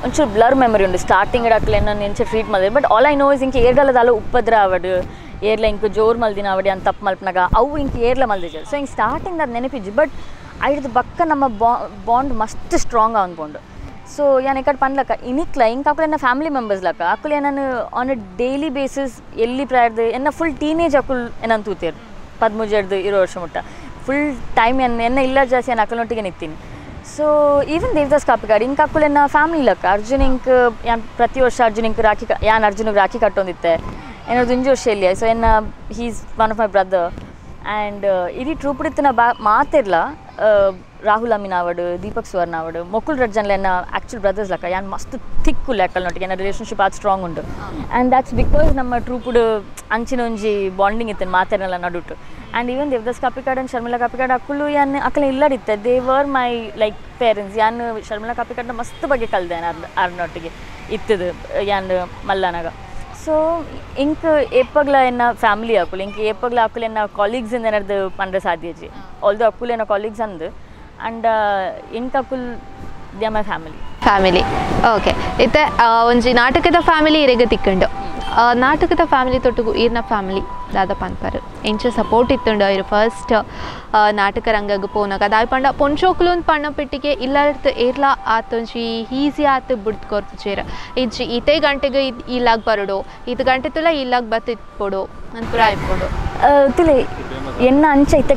ಒಂಚೂರು ಬ್ಲರ್ ಮೆಮರಿ ಉಂಡು ಸ್ಟಾರ್ಟಿಂಗ್ ಅಕ್ಲೇನ ನೆಂಚ ಟ್ರೀಟ್ ಮಾಡಿದೆ but all I know is ಇಂಕೆ ಏರ್ಗಲದಾಲ ಉಪ್ಪದ್ರ ಅವಡು ಏರ್ಲ ಇಂಕ ಜೋರು ಮಲ್ದಿನ ಅವಡಿ ಅಂತ ತಪ್ಪು ಮಲ್ಪನಾಗ ಅವು ಇಂಕ ಏರ್ಲ ಮಲ್ದಿಜರು ಸೊ ಹಿಂಗೆ ಸ್ಟಾರ್ಟಿಂಗ್ ಅದು ನೆನಪಿಜ್ಜಿ ಬಟ್ ಐಡ್ದು ಬಕ್ಕ ನಮ್ಮ ಬಾಂಡ್ ಮಸ್ತ್ ಸ್ಟ್ರಾಂಗ್ ಅನ್ಕೊಂಡು ಸೊ ಯಾನ್ ಈ ಕಡೆ ಪನ್ಲಕ್ಕ ಇನಿಕ್ಲ ಇಂಕ ಅಕ್ಕುಲೆನ ಫ್ಯಾಮಿಲಿ ಮೆಂಬರ್ಸ್ ಲಕ್ಕ ಅಕ್ಕುಲೆ ನಾನು ಆನ್ ಅ ಡೈಲಿ ಬೇಸಿಸ್ ಎಲ್ಲಿ ಪ್ರಾಯರ್ದು ಎನ್ನ ಫುಲ್ ಟೀನೇಜ್ ಅಕ್ಕುಲ್ ಏನಂತ ತೂತೇರು 13 ಇರೋ ವರ್ಷ ಮುಟ್ಟ ಫುಲ್ ಟೈಮ್ ಎನ್ನ ಇಲ್ಲ ಜಾಸ್ತಿ ನಾನು ಅಕ್ಕಲೊಟ್ಟಿಗೆ ನಿಂತೀನಿ ಸೊ ಈವನ್ ದೇವದಾಸ್ ಕಾಪಿಕಾಡ್ ಇಂಕ ಅಕ್ಕುಲೆನ ಫ್ಯಾಮಿಲಿ ಲಕ್ಕ ಅರ್ಜುನ್ ಇಂಕ್ ಯಾನ್ ಪ್ರತಿ ವರ್ಷ ಅರ್ಜುನ್ ಇಂಕ್ ರಾಖಿ ಯಾನ್ ಅರ್ಜುನಿಗೆ ರಾಖಿ ಕಟ್ಟೊಂದಿತ್ತೆ ಏನಾದ್ರು ಇಂಜು ವರ್ಷ ಇಲ್ಲಿ ಸೊ ಎನ್ನ he's one of my brother and ಇಡೀ ಟ್ರೂಪ್ ಇತ್ತಿನ ಮಾತಿರ್ಲ ರಾಹುಲ್ ಅಮೀನಾವಡು ದೀಪಕ್ ಸುವರ್ಣಾವಡು ಮೊಕುಲ್ ರಜ್ಜನ್ಲ ಎನ್ನ ಆ್ಯಕ್ಚುಲ್ ಬ್ರದರ್ಸ್ ಲಕ್ಕ ಯಾನ್ ಮಸ್ತ್ ಥಿಕ್ಕು ಲೆಕ್ಕಲ್ನೊಟ್ಟಿಗೆ ಎನ್ನ ರಿಲೇಷನ್ಶಿಪ್ ಅದು ಸ್ಟ್ರಾಂಗ್ ಉಂಟು ಆ್ಯಂಡ್ ದ್ಯಾಟ್ಸ್ ಬಿಕಾಸ್ ನಮ್ಮ ಟ್ರೂಪುಡು ಅಂಚಿನ ಒಂಜಿ ಬಾಂಡಿಂಗ್ ಇತ್ತು ಮಾತಿರ್ನೆಲ್ಲ ನಡುಟು and even Devadas Kapikad and Sharmila Kapikad ಅಕ್ಕುಲು ಯಾನ್ ಅಕ್ಕಲ ಇಲ್ಲಡಿತ್ತೆ they were my like parents ಯಾನ್ ಶರ್ಮಿಳಾ ಕಾಪಿಕಾಡ್ನ ಮಸ್ತ್ ಬಗ್ಗೆ ಕಲ್ದೆ ಅರ್ನೊಟ್ಟಿಗೆ ಇತ್ತದು ಯಾನ್ ಮಲ್ಲನಾಗ ಸೊ ಇಂಕ್ ಏಪಗ್ಲ ಎನ್ನ ಫ್ಯಾಮಿಲಿ ಅಕ್ಕುಲು ಇಂಕ್ ಏಪಗ್ಲ ಅಕ್ಕುಲು ಎನ್ನ ಕಾಲೀಗ್ಸ್ ಏನಾರ್ದು ಪಂಡ್ರೆ ಸಾಧ್ಯಜಿ ಆಲ್ದೋ ಅಕ್ಕುಲು ಎನ್ನ ಕಾಲೀಗ್ಸ್ ಅಂದು ಆ್ಯಂಡ್ ಇಂಕ್ ಅಕ್ಕುಲ್ ದೇ ಮೈ ಫ್ಯಾಮಿಲಿ ಓಕೆ ಇತ್ತೆ ಒಂಜಿ ನಾಟಕದ ಫ್ಯಾಮಿಲಿ ಇರೆಗ ತಿಕ್ಕಂಡು ನಾಟಕದ ಫ್ಯಾಮಿಲಿ ತೊಟ್ಟಿಗೂ ಈರ್ನ ಫ್ಯಾಮಿಲಿ ದಾದ ಪನ್ಪರ್ ಎಂಚ ಸಪೋರ್ಟ್ ಇತ್ತುಂಡು ಇರು ಫಸ್ಟ್ ನಾಟಕ ರಂಗಗ್ ಪೋನಾಗ ದಾಯ್ ಪಂಡ ಪೊಂಚೋಕ್ಲು ಪಣ್ಣ ಪೆಟ್ಟಿಗೆ ಇಲ್ಲರ್ತ್ ಏರ್ಲ ಆತೊಂಜಿ ಈಸಿ ಆತು ಬಿಡ್ತು ಕೊರ್ಪುಚೇರ ಇಜ್ಜಿ ಇತೇ ಗಂಟೆಗೆ ಇಲ್ಲಾಗ ಬರಡು ಇದು ಗಂಟೆ ತುಲ ಇಲ್ಲಾಗ ಬತ್ತಿಟ್ಕೊಡು ಅನ್ಪುರ ಆಯ್ಕೊಡು ತಿಳಿ ಎನ್ನ ಅಂಚ ಇತ್ತೆ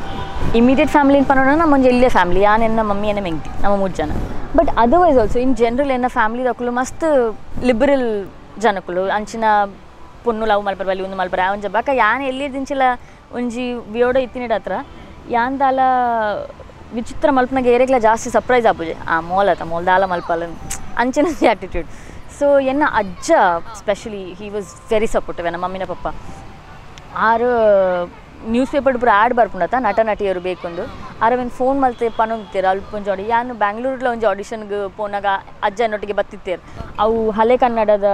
ಇಮಿಡಿಯೇಟ್ ಫ್ಯಾಮಿಲಿ ಪನ್ನೋಣ ನಮ್ಮ ಒಂಜಿ ಇಲ್ಲೇ ಫ್ಯಾಮಿಲಿ ಯಾನ್ ಎನ್ನ ಮಮ್ಮಿ ಎನ್ನ ಮೆಂಗ್ತಿ ನಮ್ಮ 3 ಜನ but otherwise also in general ಎನ್ನ ಫ್ಯಾಮಿಲಿ ಅಕ್ಕುಲು ಮಸ್ತ್ ಲಿಬರಲ್ ಜನಕ್ಕುಲು ಅಂಚಿನ ಪೊನ್ನು ಲವ್ ಮಲ್ಪರ ಬಲ್ಲಿ ಒಂದು ಮಲ್ಪರ ಒಂಜ ಬಾಕ ಯಾನ್ ಎಲ್ಲಿ ದಿಂಚಿಲ್ಲ ಒಂಜಿ ವಿಯೋಡ ಇತ್ತಿನಿಡ ಹತ್ರ ಯಾನ್ ದಾಲ ವಿಚಿತ್ರ ಮಲ್ಪನಾಗ ಏರೆಗ್ಲ ಜಾಸ್ತಿ ಸರ್ಪ್ರೈಸ್ ಆಪುಜೆ ಮೋಲ್ ದಾಲ ಮಲ್ಪಲ್ಲ ಅಂಚಿನ ಆ್ಯಟಿಟ್ಯೂಡ್ ಸೊ ಎನ್ನ ಅಜ್ಜ specially he was very supportive ಎನ್ನ ಮಮ್ಮಿನ ಪಪ್ಪ ಆರು ನ್ಯೂಸ್ ಪೇಪರ್ ಪೂರ ಆ್ಯಡ್ ಬರ್ಪುಂಡತ್ತ ನಟ ನಟಿಯರು ಬೇಕೊಂದು ಆರವೇನು ಫೋನ್ ಮಲ್ತೆ ಪನೊಂದಿತ್ತೇರು ಅಲ್ಪ ಒಂಜಿ ಯಾನು ಬ್ಯಾಂಗ್ಳೂರ್ಲ ಒಂಜಿ ಆಡಿಷನ್ಗೆ ಪೋನಾಗ ಅಜ್ಜ എന്നೊಟ್ಟಿಗೆ ಬತ್ತಿತ್ತೇರು ಅವು ಹಳೆ ಕನ್ನಡದ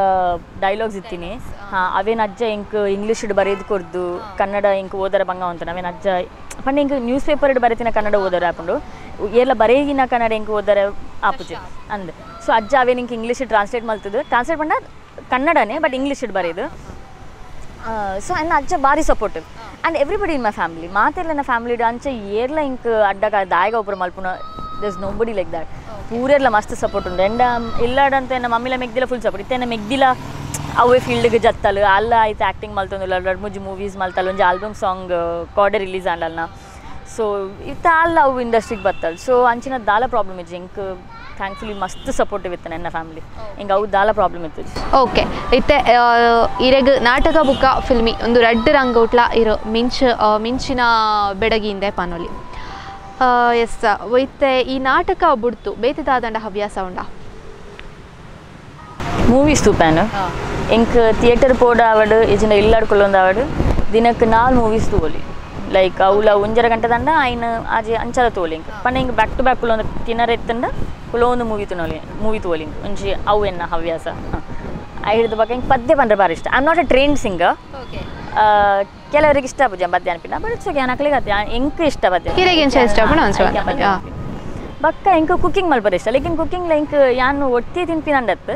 ಡೈಲಾಗ್ಸ್ ಇತ್ತೀನಿ ಹಾಂ ಅವೇನು ಅಜ್ಜ ಇಂಕ್ ಇಂಗ್ಲೀಷ್ ಬರೆದು ಕೊರ್ದು ಕನ್ನಡ ಇಂಕ್ ಓದರ ಬಂಗ ಅಂತ ಅವೇನು ಅಜ್ಜ ಪಂಡ ಇಂಕ್ ನ್ಯೂಸ್ ಪೇಪರ್ ಬರೀತಿನ ಕನ್ನಡ ಓದರ ಆಪುಂಡು ಏರ್ಲ ಬರೇಗಿನ ಕನ್ನಡ ಇಂಕ್ ಓದರ ಆಪುಜೆ ಅಂದೆ ಸೊ ಅಜ್ಜ ಅವೇನು ಇಂಕ್ ಇಂಗ್ಲೀಷ್ ಟ್ರಾನ್ಸ್ಲೇಟ್ ಟ್ರಾನ್ಸ್ಲೇಟ್ ಪಂಡ ಕನ್ನಡನೇ ಬಟ್ ಇಂಗ್ಲೀಷ್ ಬರೆಯೋದು ಸೊ ಎನ್ನ ಅಜ್ಜ ಭಾರಿ supportive and everybody in my family ಮಾತೆಲ್ಲ ನನ್ನ ಫ್ಯಾಮಿಲಿ ಅಂಚ ಏರ್ಲ ಇಂಕ್ ಅಡ್ಡಗ ದಾಯಗ ಒಬ್ಬರು ಮಲ್ಪುನ there is nobody like that ಪೂರೆಲ್ಲ ಮಸ್ತ್ ಸಪೋರ್ಟ್ ಉಂಡು ಎಂಡ ಇಲ್ಲಾಡಂತ ನಮ್ಮ ಮಮ್ಮಿಲ ಮೆಗ್ದಿಲ್ಲ ಫುಲ್ ಸಪೋರ್ಟ್ ಇತ್ತೆ ಮೆಗ್ದಿಲ್ಲ ಅವೇ ಫೀಲ್ಡ್ಗೆ ಜತ್ತಲು ಅಲ್ಲ ಆಯ್ತು ಆ್ಯಕ್ಟಿಂಗ್ ಮಲ್ತೊಂದಿಲ್ಲ 2-3 ಮೂವೀಸ್ ಮಲ್ತಲ್ಲ ಒಂಜಿ ಆಲ್ಬಮ್ ಸಾಂಗ್ ಕಾರ್ಡೆ ರಿಲೀಸ್ ಆಂಡಲ್ನ ಸೊ ಇತ್ತ ಅಲ್ಲ ಅವು ಇಂಡಸ್ಟ್ರಿಗೆ ಬತ್ತಲ್ ಸೊ ಅಂಚಿನ ದಾಲ ಪ್ರಾಬ್ಲಮ್ ಇಜ್ಜಿ ಇಂಕ್ ಥ್ಯಾಂಕ್ಫುಲಿ ಮಸ್ತ್ ಸಪೋರ್ಟಿವ್ ಇತ್ತು ನನ್ನ ಫ್ಯಾಮಿಲಿ ಹಿಂಗೆ ಅವು ದಾಲ ಪ್ರಾಬ್ಲಮ್ ಇತ್ತು ಓಕೆ ಇತ್ತೆ ಇರೆಗ್ ನಾಟಕ ಬುಕ್ಕ ಫಿಲ್ಮಿ ಒಂದು ರೆಡ್ ರಂಗೋಟ್ಲ ಇರೋ ಮಿಂಚಿನ ಬೆಡಗಿಂದೆ ಪನೊಲಿ ಎಸ್ ಇತ್ತೆ ಈ ನಾಟಕ ಬುಡ್ತು ಬೇತಿದಾದಂಡ ಹವ್ಯಾಸ ಉಂಡ ಮೂವೀಸ್ ತೂಪಾನು ಇಂಕ್ ಥಿಯೇಟರ್ ಪೋಡ ಅವಡು ಇಜಿನ ಇಲ್ಲಾಡ್ಕೊಳ್ಳೊಂದು ಅವಡು ದಿನಕ್ಕೆ 4 ಮೂವೀಸ್ ತೂಲಿ ಲೈಕ್ ಅವಳ 1.5 ಗಂಟೆ ದಂಡ ಆಯ್ನ ಆಜೆ ಅಂಚಲ ತೋಲಿ ಇಂಕ್ ಪಂಡ ಹಿಂಗೆ ಬ್ಯಾಕ್ ಟು ಬ್ಯಾಕ್ ಒಂದು ತಿನ್ನರ ಎತ್ತಂಡ ಒಂದು ಮೂವಿ ತೋಲಿ ಒಂಜಿ ಅವು ಎನ್ನ ಹವ್ಯಾಸ ಐ ಹಿಡಿದ ಬಗ್ಗೆ ಹಿಂಗೆ ಪದ್ಯ ಬಂದ್ರೆ ಭಾರಿ ಇಷ್ಟ I am not A trained singer ಕೆಲವರಿಗೆ ಇಷ್ಟ ಪೂಜೆ ಪದ್ಯ ಅನ್ಪಿನ ಬಟ್ ಇಟ್ಸ್ ಓಕೆ ನಕ್ಲಿಗೆ ಎಂಕ್ ಇಷ್ಟ ಪದ್ಯ ಬಕ್ಕ ಇಂಕ ಕುಕಿಂಗ್ ಮಲ್ಪರ ಇಷ್ಟ ಲೇಕಿನ್ ಕುಕಿಂಗ್ ಇಂಕ್ ಯಾನು ಒಟ್ಟಿ ತಿನ್ಪಿನಂಡತ್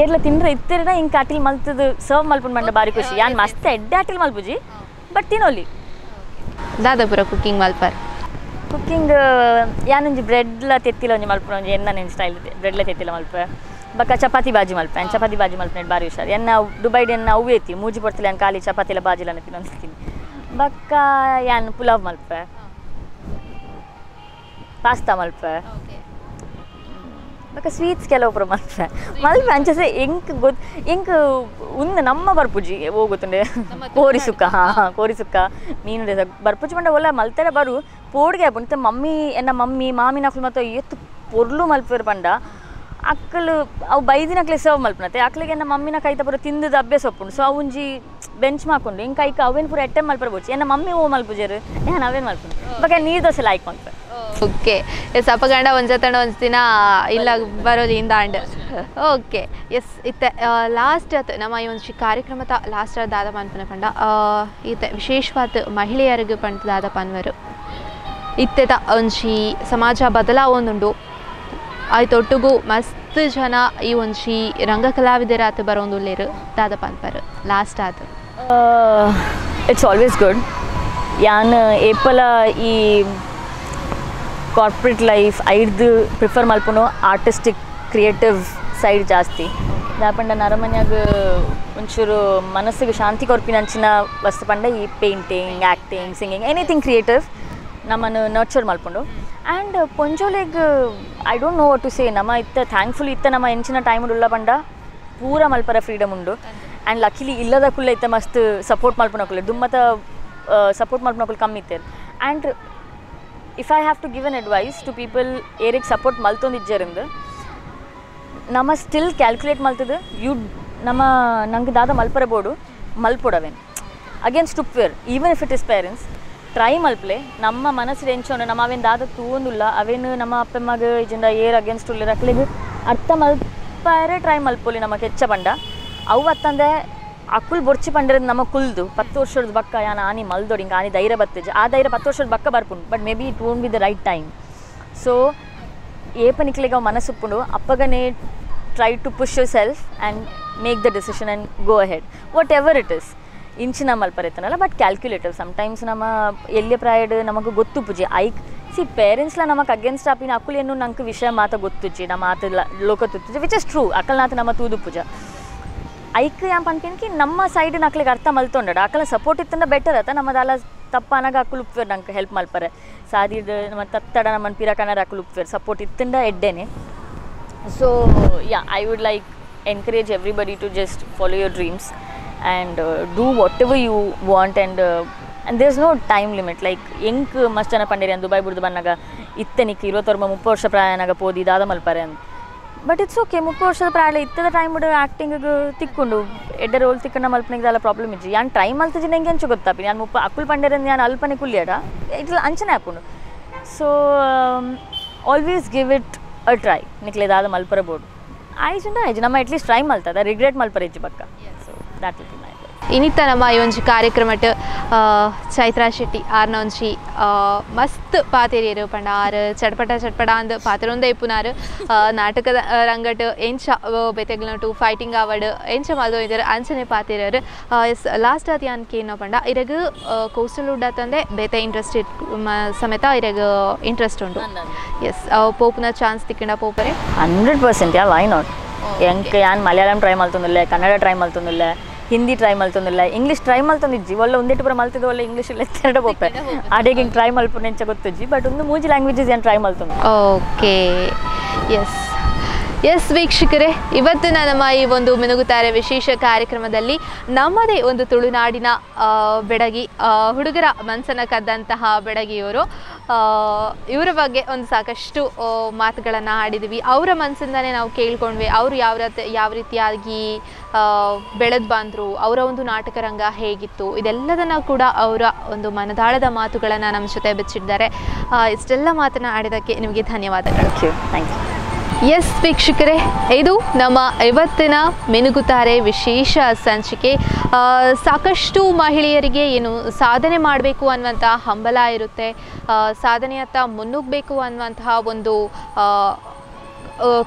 ಏರ್ಲ ತಿಂದ್ರೆ ಇತ್ತಿರ ಇಂಕ ಅಟಿಲ್ ಮಲ್ತದು ಸರ್ವ್ ಮಲ್ಪುಂಡು ಮಂಡ ಭಾರಿ ಖುಷಿ ಯಾನ್ ಮಸ್ತ್ ಎಡ್ಡೆ ಅಟಿಲ್ ಮಲ್ಪುಜಿ ಬಟ್ ತಿನ್ನೋಲಿ ದಾದಾಪುರ ಕುಕಿಂಗ್ ಮಲ್ಪರ್ ಕುಕಿಂಗ್ ಯಾನೊಂಜಿ ಬ್ರೆಡ್ಲ ತೆತ್ತಿಲ ಒಂಜಿ ಮಲ್ಪುನ ಒಂಜಿ ಎನ್ನ ನಿನ್ನ ಸ್ಟೈಲ್ ಬ್ರೆಡ್ಲ ತೆತ್ತಿಲ ಮಲ್ಪ ಬಕ್ಕ ಚಪಾತಿ ಬಾಜಿ ಮಲ್ಪ ಚಪಾತಿ ಬಾಜಿ ಮಲ್ಪನೆ ಭಾರಿ ಹುಷಾರು ಎನ್ನ ದುಬೈಡ್ ಎನ್ನ ಅವು ಐತಿ ಮೂಜಿ ಪಡ್ತಿಲ್ಲ ನಾನು ಖಾಲಿ ಚಪಾತಿಲ ಬಾಜಿಲ ತಿನ್ನೊಂದಿರ್ತೀನಿ ಬಕ್ಕ ಯಾನ್ ಪುಲಾವ್ ಮಲ್ಪ ಪಾಸ್ತಾ ಮಲ್ಪ ಬಕ್ಕ ಸ್ವೀಟ್ಸ್ ಕೆಲವೊಬ್ಬರು ಮಲ್ಪ ಅಂಚೆ ಎಂಕ್ ಒಂದು ನಮ್ಮ ಬರ್ಪುಜಿ ಹೋಗುತ್ತಂಡೆ ಕೋರಿ ಸುಕ್ಕ ಮೀನು ಬರ್ಪುಜಿ ಮಂಡ ಒಲ್ಲ ಮಲ್ತಾರೆ ಬರು ಪೋಡ್ಗೆ ಆಪುಂಡು ಮಮ್ಮಿ ಎನ್ನ ಮಮ್ಮಿ ಮಾಮಿನ ಅಕ್ಲು ಮತ್ತು ಎತ್ತು ಪೊರ್ಲು ಮಲ್ಪೇರು ಪಂಡ ಅಕ್ಕಲು ಅವು ಬೈದಿನಕ್ಲೆ ಸರ್ವ್ ಮಲ್ಪನತ್ತೆ ಅಕ್ಲಿಗೆ ಎನ್ನ ಮಮ್ಮಿನ ಕೈತ ಬರೋ ತಿಂದದ ಅಭ್ಯಾಸ ಒಪ್ಪುಂಡು ಸೊ ಅವುಂಜಿ ಬೆಂಚ್ ಮಾಡ್ಕೊಂಡು ಹಿಂಗೆ ಕೈಕ ಅವೇನು ಪೂರ ಎಟ್ಟೆ ಮಲ್ಪರ್ಬೋದು ಏನ ಮಮ್ಮಿ ಓ ಮಲ್ಪುಜರು ನಾನು ಅವೇನು ಮಲ್ಪು ಬಗ್ಗೆ ನೀರು ದೋಸೆ ಲೈಕ್ ಮಾಡ್ತಾರೆ ಓಕೆ ಎಸ್ ಅಪ್ಪಗಂಡ ಒಂದ್ಸತಣ ಒಂದು ದಿನ ಇಲ್ಲ ಬರೋದು ಇಂದಾಂಡ್ ಓಕೆ ಎಸ್ ಇತ್ತೆ ಲಾಸ್ಟ್ ಆತು ನಮ್ಮ ಈ ಒಂದು ಕಾರ್ಯಕ್ರಮದ ಲಾಸ್ಟ್ ದಾದ ಪನ್ಪನ ಪಂಡ ಇತ್ತೆ ವಿಶೇಷವಾದ ಮಹಿಳೆಯರಿಗೆ ಪಂಡ ದಾದ ಪನ್ವರು ಇತ್ತೆದ ಒಂಜಿ ಸಮಾಜ ಬದಲಾವೊಂದುಂಡು ಆಯ್ತೊಟ್ಟಿಗೂ ಮಸ್ತ್ ಜನ ಈ ಒಂಜಿ ರಂಗ ಕಲಾವಿದರಾತ ಬರೋಂದುಲ್ಲೇರು ದಾದ ಪನ್ಪರು ಲಾಸ್ಟ್ ಆತು ಇಟ್ಸ್ ಆಲ್ವೇಸ್ ಗುಡ್ ಯಾನ್ ಏಪಲ ಈ ಕಾರ್ಪೊರೇಟ್ ಲೈಫ್ ಐಡ್ದು ಪ್ರಿಫರ್ ಮಲ್ಪುನು ಆರ್ಟಿಸ್ಟಿಕ್ ಕ್ರಿಯೇಟಿವ್ ಸೈಡ್ ಜಾಸ್ತಿ ದಾಪಂಡ ನರಮನ್ಯಾಗ ಒಂಚೂರು ಮನಸ್ಸಿಗೆ ಶಾಂತಿ ಕೊರ್ಪಿನಂಚಿನ ವಸ್ತು ಪಂಡ ಈ painting acting singing anything creative ನಮ್ಮನ್ನು ನರ್ಚರ್ ಮಲ್ಪುಂಡು ಆ್ಯಂಡ್ ಪೊಂಜೋಲೆಗ್ I don't know what to say ನಮ್ಮ ಇತ್ತ ಥ್ಯಾಂಕ್ಫುಲಿ ಇತ್ತ ನಮ್ಮ ಎಂಚಿನ ಟೈಮ್ ಉಳ್ಳ ಪಂಡ ಪೂರ ಮಲ್ಪರ ಫ್ರೀಡಮ್ ಉಂಡು ಆ್ಯಂಡ್ ಲಕ್ಕಿಲಿ ಇಲ್ಲದ ಕುಲ್ಲ ಇತ್ತ ಮಸ್ತ್ ಸಪೋರ್ಟ್ ಮಲ್ಪುನಕುಲ್ಲ ದುಮ್ಮತ ಸಪೋರ್ಟ್ ಮಲ್ಪುನಕುಲ್ ಕಮ್ಮಿ ಇತ್ತೇರು and if I have to give an advice to people ಏರಿಗೆ ಸಪೋರ್ಟ್ ಮಲ್ತೊಂದಿಜ್ಜರಿಂದ ನಮ್ಮ ಸ್ಟಿಲ್ ಕ್ಯಾಲ್ಕುಲೇಟ್ ಮಲ್ತದ ಯು ನಮ್ಮ ನಂಗೆ ದಾದ ಮಲ್ಪರ ಬೋರ್ಡು ಮಲ್ಪೊಡವೇನು ಅಗೇನ್ಸ್ಟ್ ಟುಪ್ವೇರ್ even if it is parents try ಮಲ್ಪಲೆ ನಮ್ಮ ಮನಸ್ಸು ಎಂಚೋಣ ನಮ್ಮ ಅವೇನು ದಾದ ತೂಂದಿಲ್ಲ ಅವೇನು ನಮ್ಮ ಅಪ್ಪಮ್ಮಗ ಇಜಿಂದ ಏರ್ ಅಗೇನ್ಸ್ಟ್ ಉಳ್ಳಿರ ಅಕ್ಲಿಗೆ ಅರ್ಥ ಮಲ್ಪಾರೆ ಟ್ರೈ ಮಲ್ಪೊಲಿ ನಮ್ಮ ಕೆಚ್ಚ ಪಂಡ ಅವು ಅತ್ತಂದೆ ಅಕ್ಕುಲ್ ಬೊರ್ಚಿ ಪಂಡಿರೋದು ನಮ್ಮ ಕುಲ್ದು 10 ವರ್ಷದ ಬಕ್ಕ ಯಾನ ಆನಿ ಮಲ್ದೋಡಿ ಹಿಂಗೆ ಆನಿ ಧೈರ್ಯ ಬತ್ತಜ್ ಆ ಧೈರ್ಯ 10 ವರ್ಷದ ಬಕ್ಕ ಬರ್ಪುಂಡು but maybe it won't be the right time so ಏಪ ನಿಕ್ಲಿಗೆ ಅವು ಮನಸ್ಸುಪ್ಪುಂಡು ಅಪ್ಪಗನೇ try to push yourself and make the decision and go ahead whatever it is ಇಂಚಿನ ಮಲ್ಪರೈತನಲ್ಲ ಬಟ್ ಕ್ಯಾಲ್ಕುಲೇಟಿವ್ ಸಮ್ಟೈಮ್ಸ್ ನಮ್ಮ ಎಲ್ಲಿ ಪ್ರಾಯಡ್ ನಮಗೆ ಗೊತ್ತು ಪೂಜೆ ಐಕ್ ಸಿ ಪೇರೆಂಟ್ಸ್ಲ ನಮಗೆ ಅಗೇನ್ಸ್ಟ್ ಆಪಿನ ಅಕ್ಕುಲೇನು ನಂಗೆ ವಿಷಯ ಮಾತ ಗೊತ್ತುಜ್ಜಿ ನಮ್ಮ ಮಾತು ಲೋಕ ತುತ್ತುಜಿ ವಿಚ್ ಇಸ್ ಟ್ರೂ ಅಕ್ಕಲ್ನಾಥ ನಮ್ಮ ತೂದು ಪೂಜೆ ಐಕ್ ಯಾಂಪ ಅನ್ಕೇನ್ಕಿ ನಮ್ಮ ಸೈಡ್ ನಕ್ಲಿಗೆ ಅರ್ಥ ಮಲ್ತೊಂಡ ಅಕ್ಕಲ ಸಪೋರ್ಟ್ ಇತ್ತಂದ ಬೆಟರ್ ಆತ ನಮ್ಮದಲ್ಲ ತಪ್ಪ ಅನಾಗ ಅಕ್ಕಲು ಉಪ್ವೇರ್ ನಂಗೆ ಹೆಲ್ಪ್ ಮಲ್ಪರೆ ಸಾದಿದ ನಮ್ಮ ತತ್ತಡ ನಮ್ಮನ್ನು ಪಿರಕನರ ಅಕ್ಕಲು ಉಪ್ವೇರ್ ಸಪೋರ್ಟ್ ಇತ್ತಂದ ಎಡ್ಡೆನೆ so yeah I would like encourage everybody to just follow your dreams and do whatever you want and there's no time limit like ಎಂಕ್ ಮಸ್ತ್ ಜನ ಪಂಡೇರಿ ದುಬೈ ಬಿಡ್ದು ಬಂದಾಗ ಇತ್ತನಿಕ್ಕೆ 20-30 ವರ್ಷ ಪ್ರಾಯನಾಗ ಪೋದಿ ದಾದ ಮಲ್ಪರೆ ಅಂತ ಬಟ್ ಇಟ್ಸ್ ಓಕೆ 30 ವರ್ಷದ ಪ್ರಾಯ ಇತ್ತದ ಟೈಮ್ ಬಿಡು ಆ್ಯಕ್ಟಿಂಗಿಗೆ ತಿಕ್ಕೊಂಡು ಎಡ್ಡ ರೋಲ್ ತಿಕ್ಕಂಡು ಮಲ್ಪನಿಗೆ ಎಲ್ಲ ಪ್ರಾಬ್ಲಮ್ ಇಜ್ಜಿ ಯಾನ್ ಟ್ರೈ ಮಲ್ತಜಿ ನಂಗೆ ಹೆಂಚು ಗೊತ್ತಾಪಿ ನಾನು ಅಕ್ಕುಲ್ ಪಂಡೇರಿ ನಾನು ಅಲ್ಪನೆ ಕುಲ್ಲಿಯಾಡ ಇಟ್ಲ ಅಂಚನೆ ಹಾಕೊಂಡು so always give it a try ನಿಕ್ಲೆ ದಾದ ಮಲ್ಪರ ಬೋರ್ಡು ಆಯ್ತು ನಮ್ಮ ಅಟ್ಲೀಸ್ಟ್ ಟ್ರೈ ಮಲ್ತದ ರಿಗ್ರೆಟ್ ಮಲ್ಪರ ಇಜ್ಜಿ ಬಕ್ಕ so that will be my advice. ಇನ್ನಿತ್ತ ನಮ್ಮ ಈ ಒಂದು ಕಾರ್ಯಕ್ರಮಟ್ ಚೈತ್ರಾ ಶೆಟ್ಟಿ ಆರ್ನ ಒಂಜಿ ಮಸ್ತ್ ಪಾತೆರಿಯರು ಪಂಡ ಆರು ಚಟ್ಪಟ ಅಂದ್ ಪಾತೆರೊಂದೇ ಇಪ್ಪುನಾರು ನಾಟಕದ ರಂಗಟ್ ಎಂಚ ಬೆತೆಗ್ಲಟು ಫೈಟಿಂಗ್ ಆವಡ್ ಎಂಚ ಮಲ್ದೊಯ್ದಾರೆ ಅಂಚನೆ ಪಾತೆರಿಯರು ಎಸ್ ಲಾಸ್ಟ್ ಆದ ಯಾನ್ಕೆ ಏನೋ ಪಂಡ ಇರಗ ಕೋಸ್ಟಲ್ ವುಡ್ ಆತಂದೆ ಬೇತೆ ಇಂಟ್ರೆಸ್ಟ್ ಸಮೇತ ಇರಗ ಇಂಟ್ರೆಸ್ಟ್ ಉಂಟು ಎಸ್ ಪೋಪುನ ಚಾನ್ಸ್ ತಿಕ್ಕಿಂಡ ಪೋಪರೆ 100% ಯಾ ವೈ ನಾಟ್ ಎಂಕ್ ಯಾನ್ ಮಲಯಾಳಂ ಟ್ರೈ ಮಲ್ತೊಂದಿಲ್ಲ ಕನ್ನಡ ಟ್ರೈ ಮಲ್ತೊಂದಿಲ್ಲ ಹಿಂದಿ ಟ್ರೈ ಮಲ್ತೊಂದಿಲ್ಲ ಇಂಗ್ಲೀಷ್ ಟ್ರೈ ಮಲ್ತೊಂದಿಜ್ಜಿ ಒಳ್ಳೆ ಒಂದೇಟು ಪುರ ಮಲ್ತಿದ್ದು ಒಳ್ಳೆ ಇಂಗ್ಲೀಷ್ ಇಲ್ಲ ಎರಡು ಬೋಪೆ ಅಡಿಗೆ ಹಿಂಗೆ ಟ್ರೈ ಮಲ್ಪು ನೆಂಚ ಗೊತ್ತಜ್ಜಿ ಬಟ್ ಒಂದು ಮೂಜಿ ಲ್ಯಾಂಗ್ವೇಜಸ್ ಏನು ಟ್ರೈ ಮಲ್ತೊಂದು ಓಕೆ ಎಸ್ ಎಸ್ ವೀಕ್ಷಕರೇ ಇವತ್ತಿನ ನಮ್ಮ ಈ ಒಂದು ಮಿನುಗುತ್ತಾರೆ ವಿಶೇಷ ಕಾರ್ಯಕ್ರಮದಲ್ಲಿ ನಮ್ಮದೇ ಒಂದು ತುಳುನಾಡಿನ ಬೆಡಗಿ ಹುಡುಗರ ಮನಸ್ಸನ್ನು ಕದ್ದಂತಹ ಬೆಡಗಿಯವರು ಇವರ ಬಗ್ಗೆ ಒಂದು ಸಾಕಷ್ಟು ಮಾತುಗಳನ್ನು ಆಡಿದ್ವಿ ಅವರ ಮನಸ್ಸಿಂದನೇ ನಾವು ಕೇಳ್ಕೊಂಡ್ವಿ ಅವರು ಯಾವ ರೀತಿಯಾಗಿ ಬೆಳೆದು ಬಂದರು ಅವರ ಒಂದು ನಾಟಕ ರಂಗ ಹೇಗಿತ್ತು ಇದೆಲ್ಲದನ್ನು ಕೂಡ ಅವರ ಒಂದು ಮನದಾಳದ ಮಾತುಗಳನ್ನು ನಮ್ಮ ಜೊತೆ ಬೆಚ್ಚಿದ್ದಾರೆ ಇಷ್ಟೆಲ್ಲ ಮಾತನ್ನು ಆಡಿದ್ದಕ್ಕೆ ನಿಮಗೆ ಧನ್ಯವಾದಗಳು ಥ್ಯಾಂಕ್ ಯು ಎಸ್ ವೀಕ್ಷಕರೇ ಇದು ನಮ್ಮ ಇವತ್ತಿನ ಮಿನುಗುತ್ತಾರೆ ವಿಶೇಷ ಸಂಚಿಕೆ ಸಾಕಷ್ಟು ಮಹಿಳೆಯರಿಗೆ ಏನು ಸಾಧನೆ ಮಾಡಬೇಕು ಅನ್ನುವಂಥ ಹಂಬಲ ಇರುತ್ತೆ ಸಾಧನೆಯತ್ತ ಮುನ್ನುಗ್ಗಬೇಕು ಅನ್ನುವಂತಹ ಒಂದು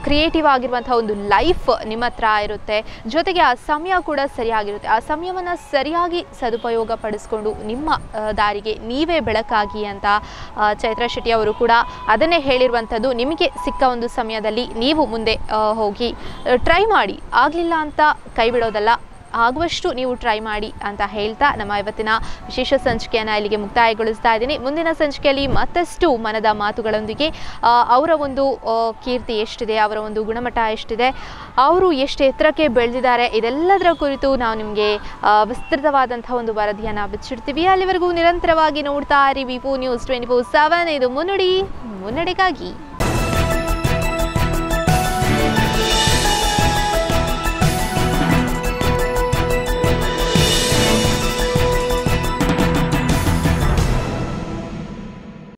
ಕ್ರಿಯೇಟಿವ್ ಆಗಿರುವಂಥ ಒಂದು ಲೈಫ್ ನಿಮ್ಮ ಹತ್ರ ಇರುತ್ತೆ ಜೊತೆಗೆ ಆ ಸಮಯ ಕೂಡ ಸರಿಯಾಗಿರುತ್ತೆ ಆ ಸಮಯವನ್ನು ಸರಿಯಾಗಿ ಸದುಪಯೋಗ ಪಡಿಸ್ಕೊಂಡು ನಿಮ್ಮ ದಾರಿಗೆ ನೀವೇ ಬೆಳಕಾಗಿ ಅಂತ ಚೈತ್ರಾ ಶೆಟ್ಟಿ ಅವರು ಕೂಡ ಅದನ್ನೇ ಹೇಳಿರುವಂಥದ್ದು ನಿಮಗೆ ಸಿಕ್ಕ ಒಂದು ಸಮಯದಲ್ಲಿ ನೀವು ಮುಂದೆ ಹೋಗಿ ಟ್ರೈ ಮಾಡಿ ಆಗಲಿಲ್ಲ ಅಂತ ಕೈ ಬಿಡೋದಲ್ಲ ಆಗುವಷ್ಟು ನೀವು ಟ್ರೈ ಮಾಡಿ ಅಂತ ಹೇಳ್ತಾ ನಮ್ಮ ಇವತ್ತಿನ ವಿಶೇಷ ಸಂಚಿಕೆಯನ್ನು ಇಲ್ಲಿಗೆ ಮುಕ್ತಾಯಗೊಳಿಸ್ತಾ ಇದ್ದೀನಿ ಮುಂದಿನ ಸಂಚಿಕೆಯಲ್ಲಿ ಮತ್ತಷ್ಟು ಮನದ ಮಾತುಗಳೊಂದಿಗೆ ಅವರ ಒಂದು ಕೀರ್ತಿ ಎಷ್ಟಿದೆ ಅವರ ಒಂದು ಗುಣಮಟ್ಟ ಎಷ್ಟಿದೆ ಅವರು ಎಷ್ಟು ಎತ್ತರಕ್ಕೆ ಬೆಳೆದಿದ್ದಾರೆ ಇದೆಲ್ಲದರ ಕುರಿತು ನಾವು ನಿಮಗೆ ವಿಸ್ತೃತವಾದಂಥ ಒಂದು ವರದಿಯನ್ನು ಬಿಚ್ಚಿಡ್ತೀವಿ ಅಲ್ಲಿವರೆಗೂ ನಿರಂತರವಾಗಿ ನೋಡ್ತಾ ಇರಿ ವಿಪು ನ್ಯೂಸ್ 24/7 ಇದು ಮುನ್ನುಡಿ ಮುನ್ನಡೆಗಾಗಿ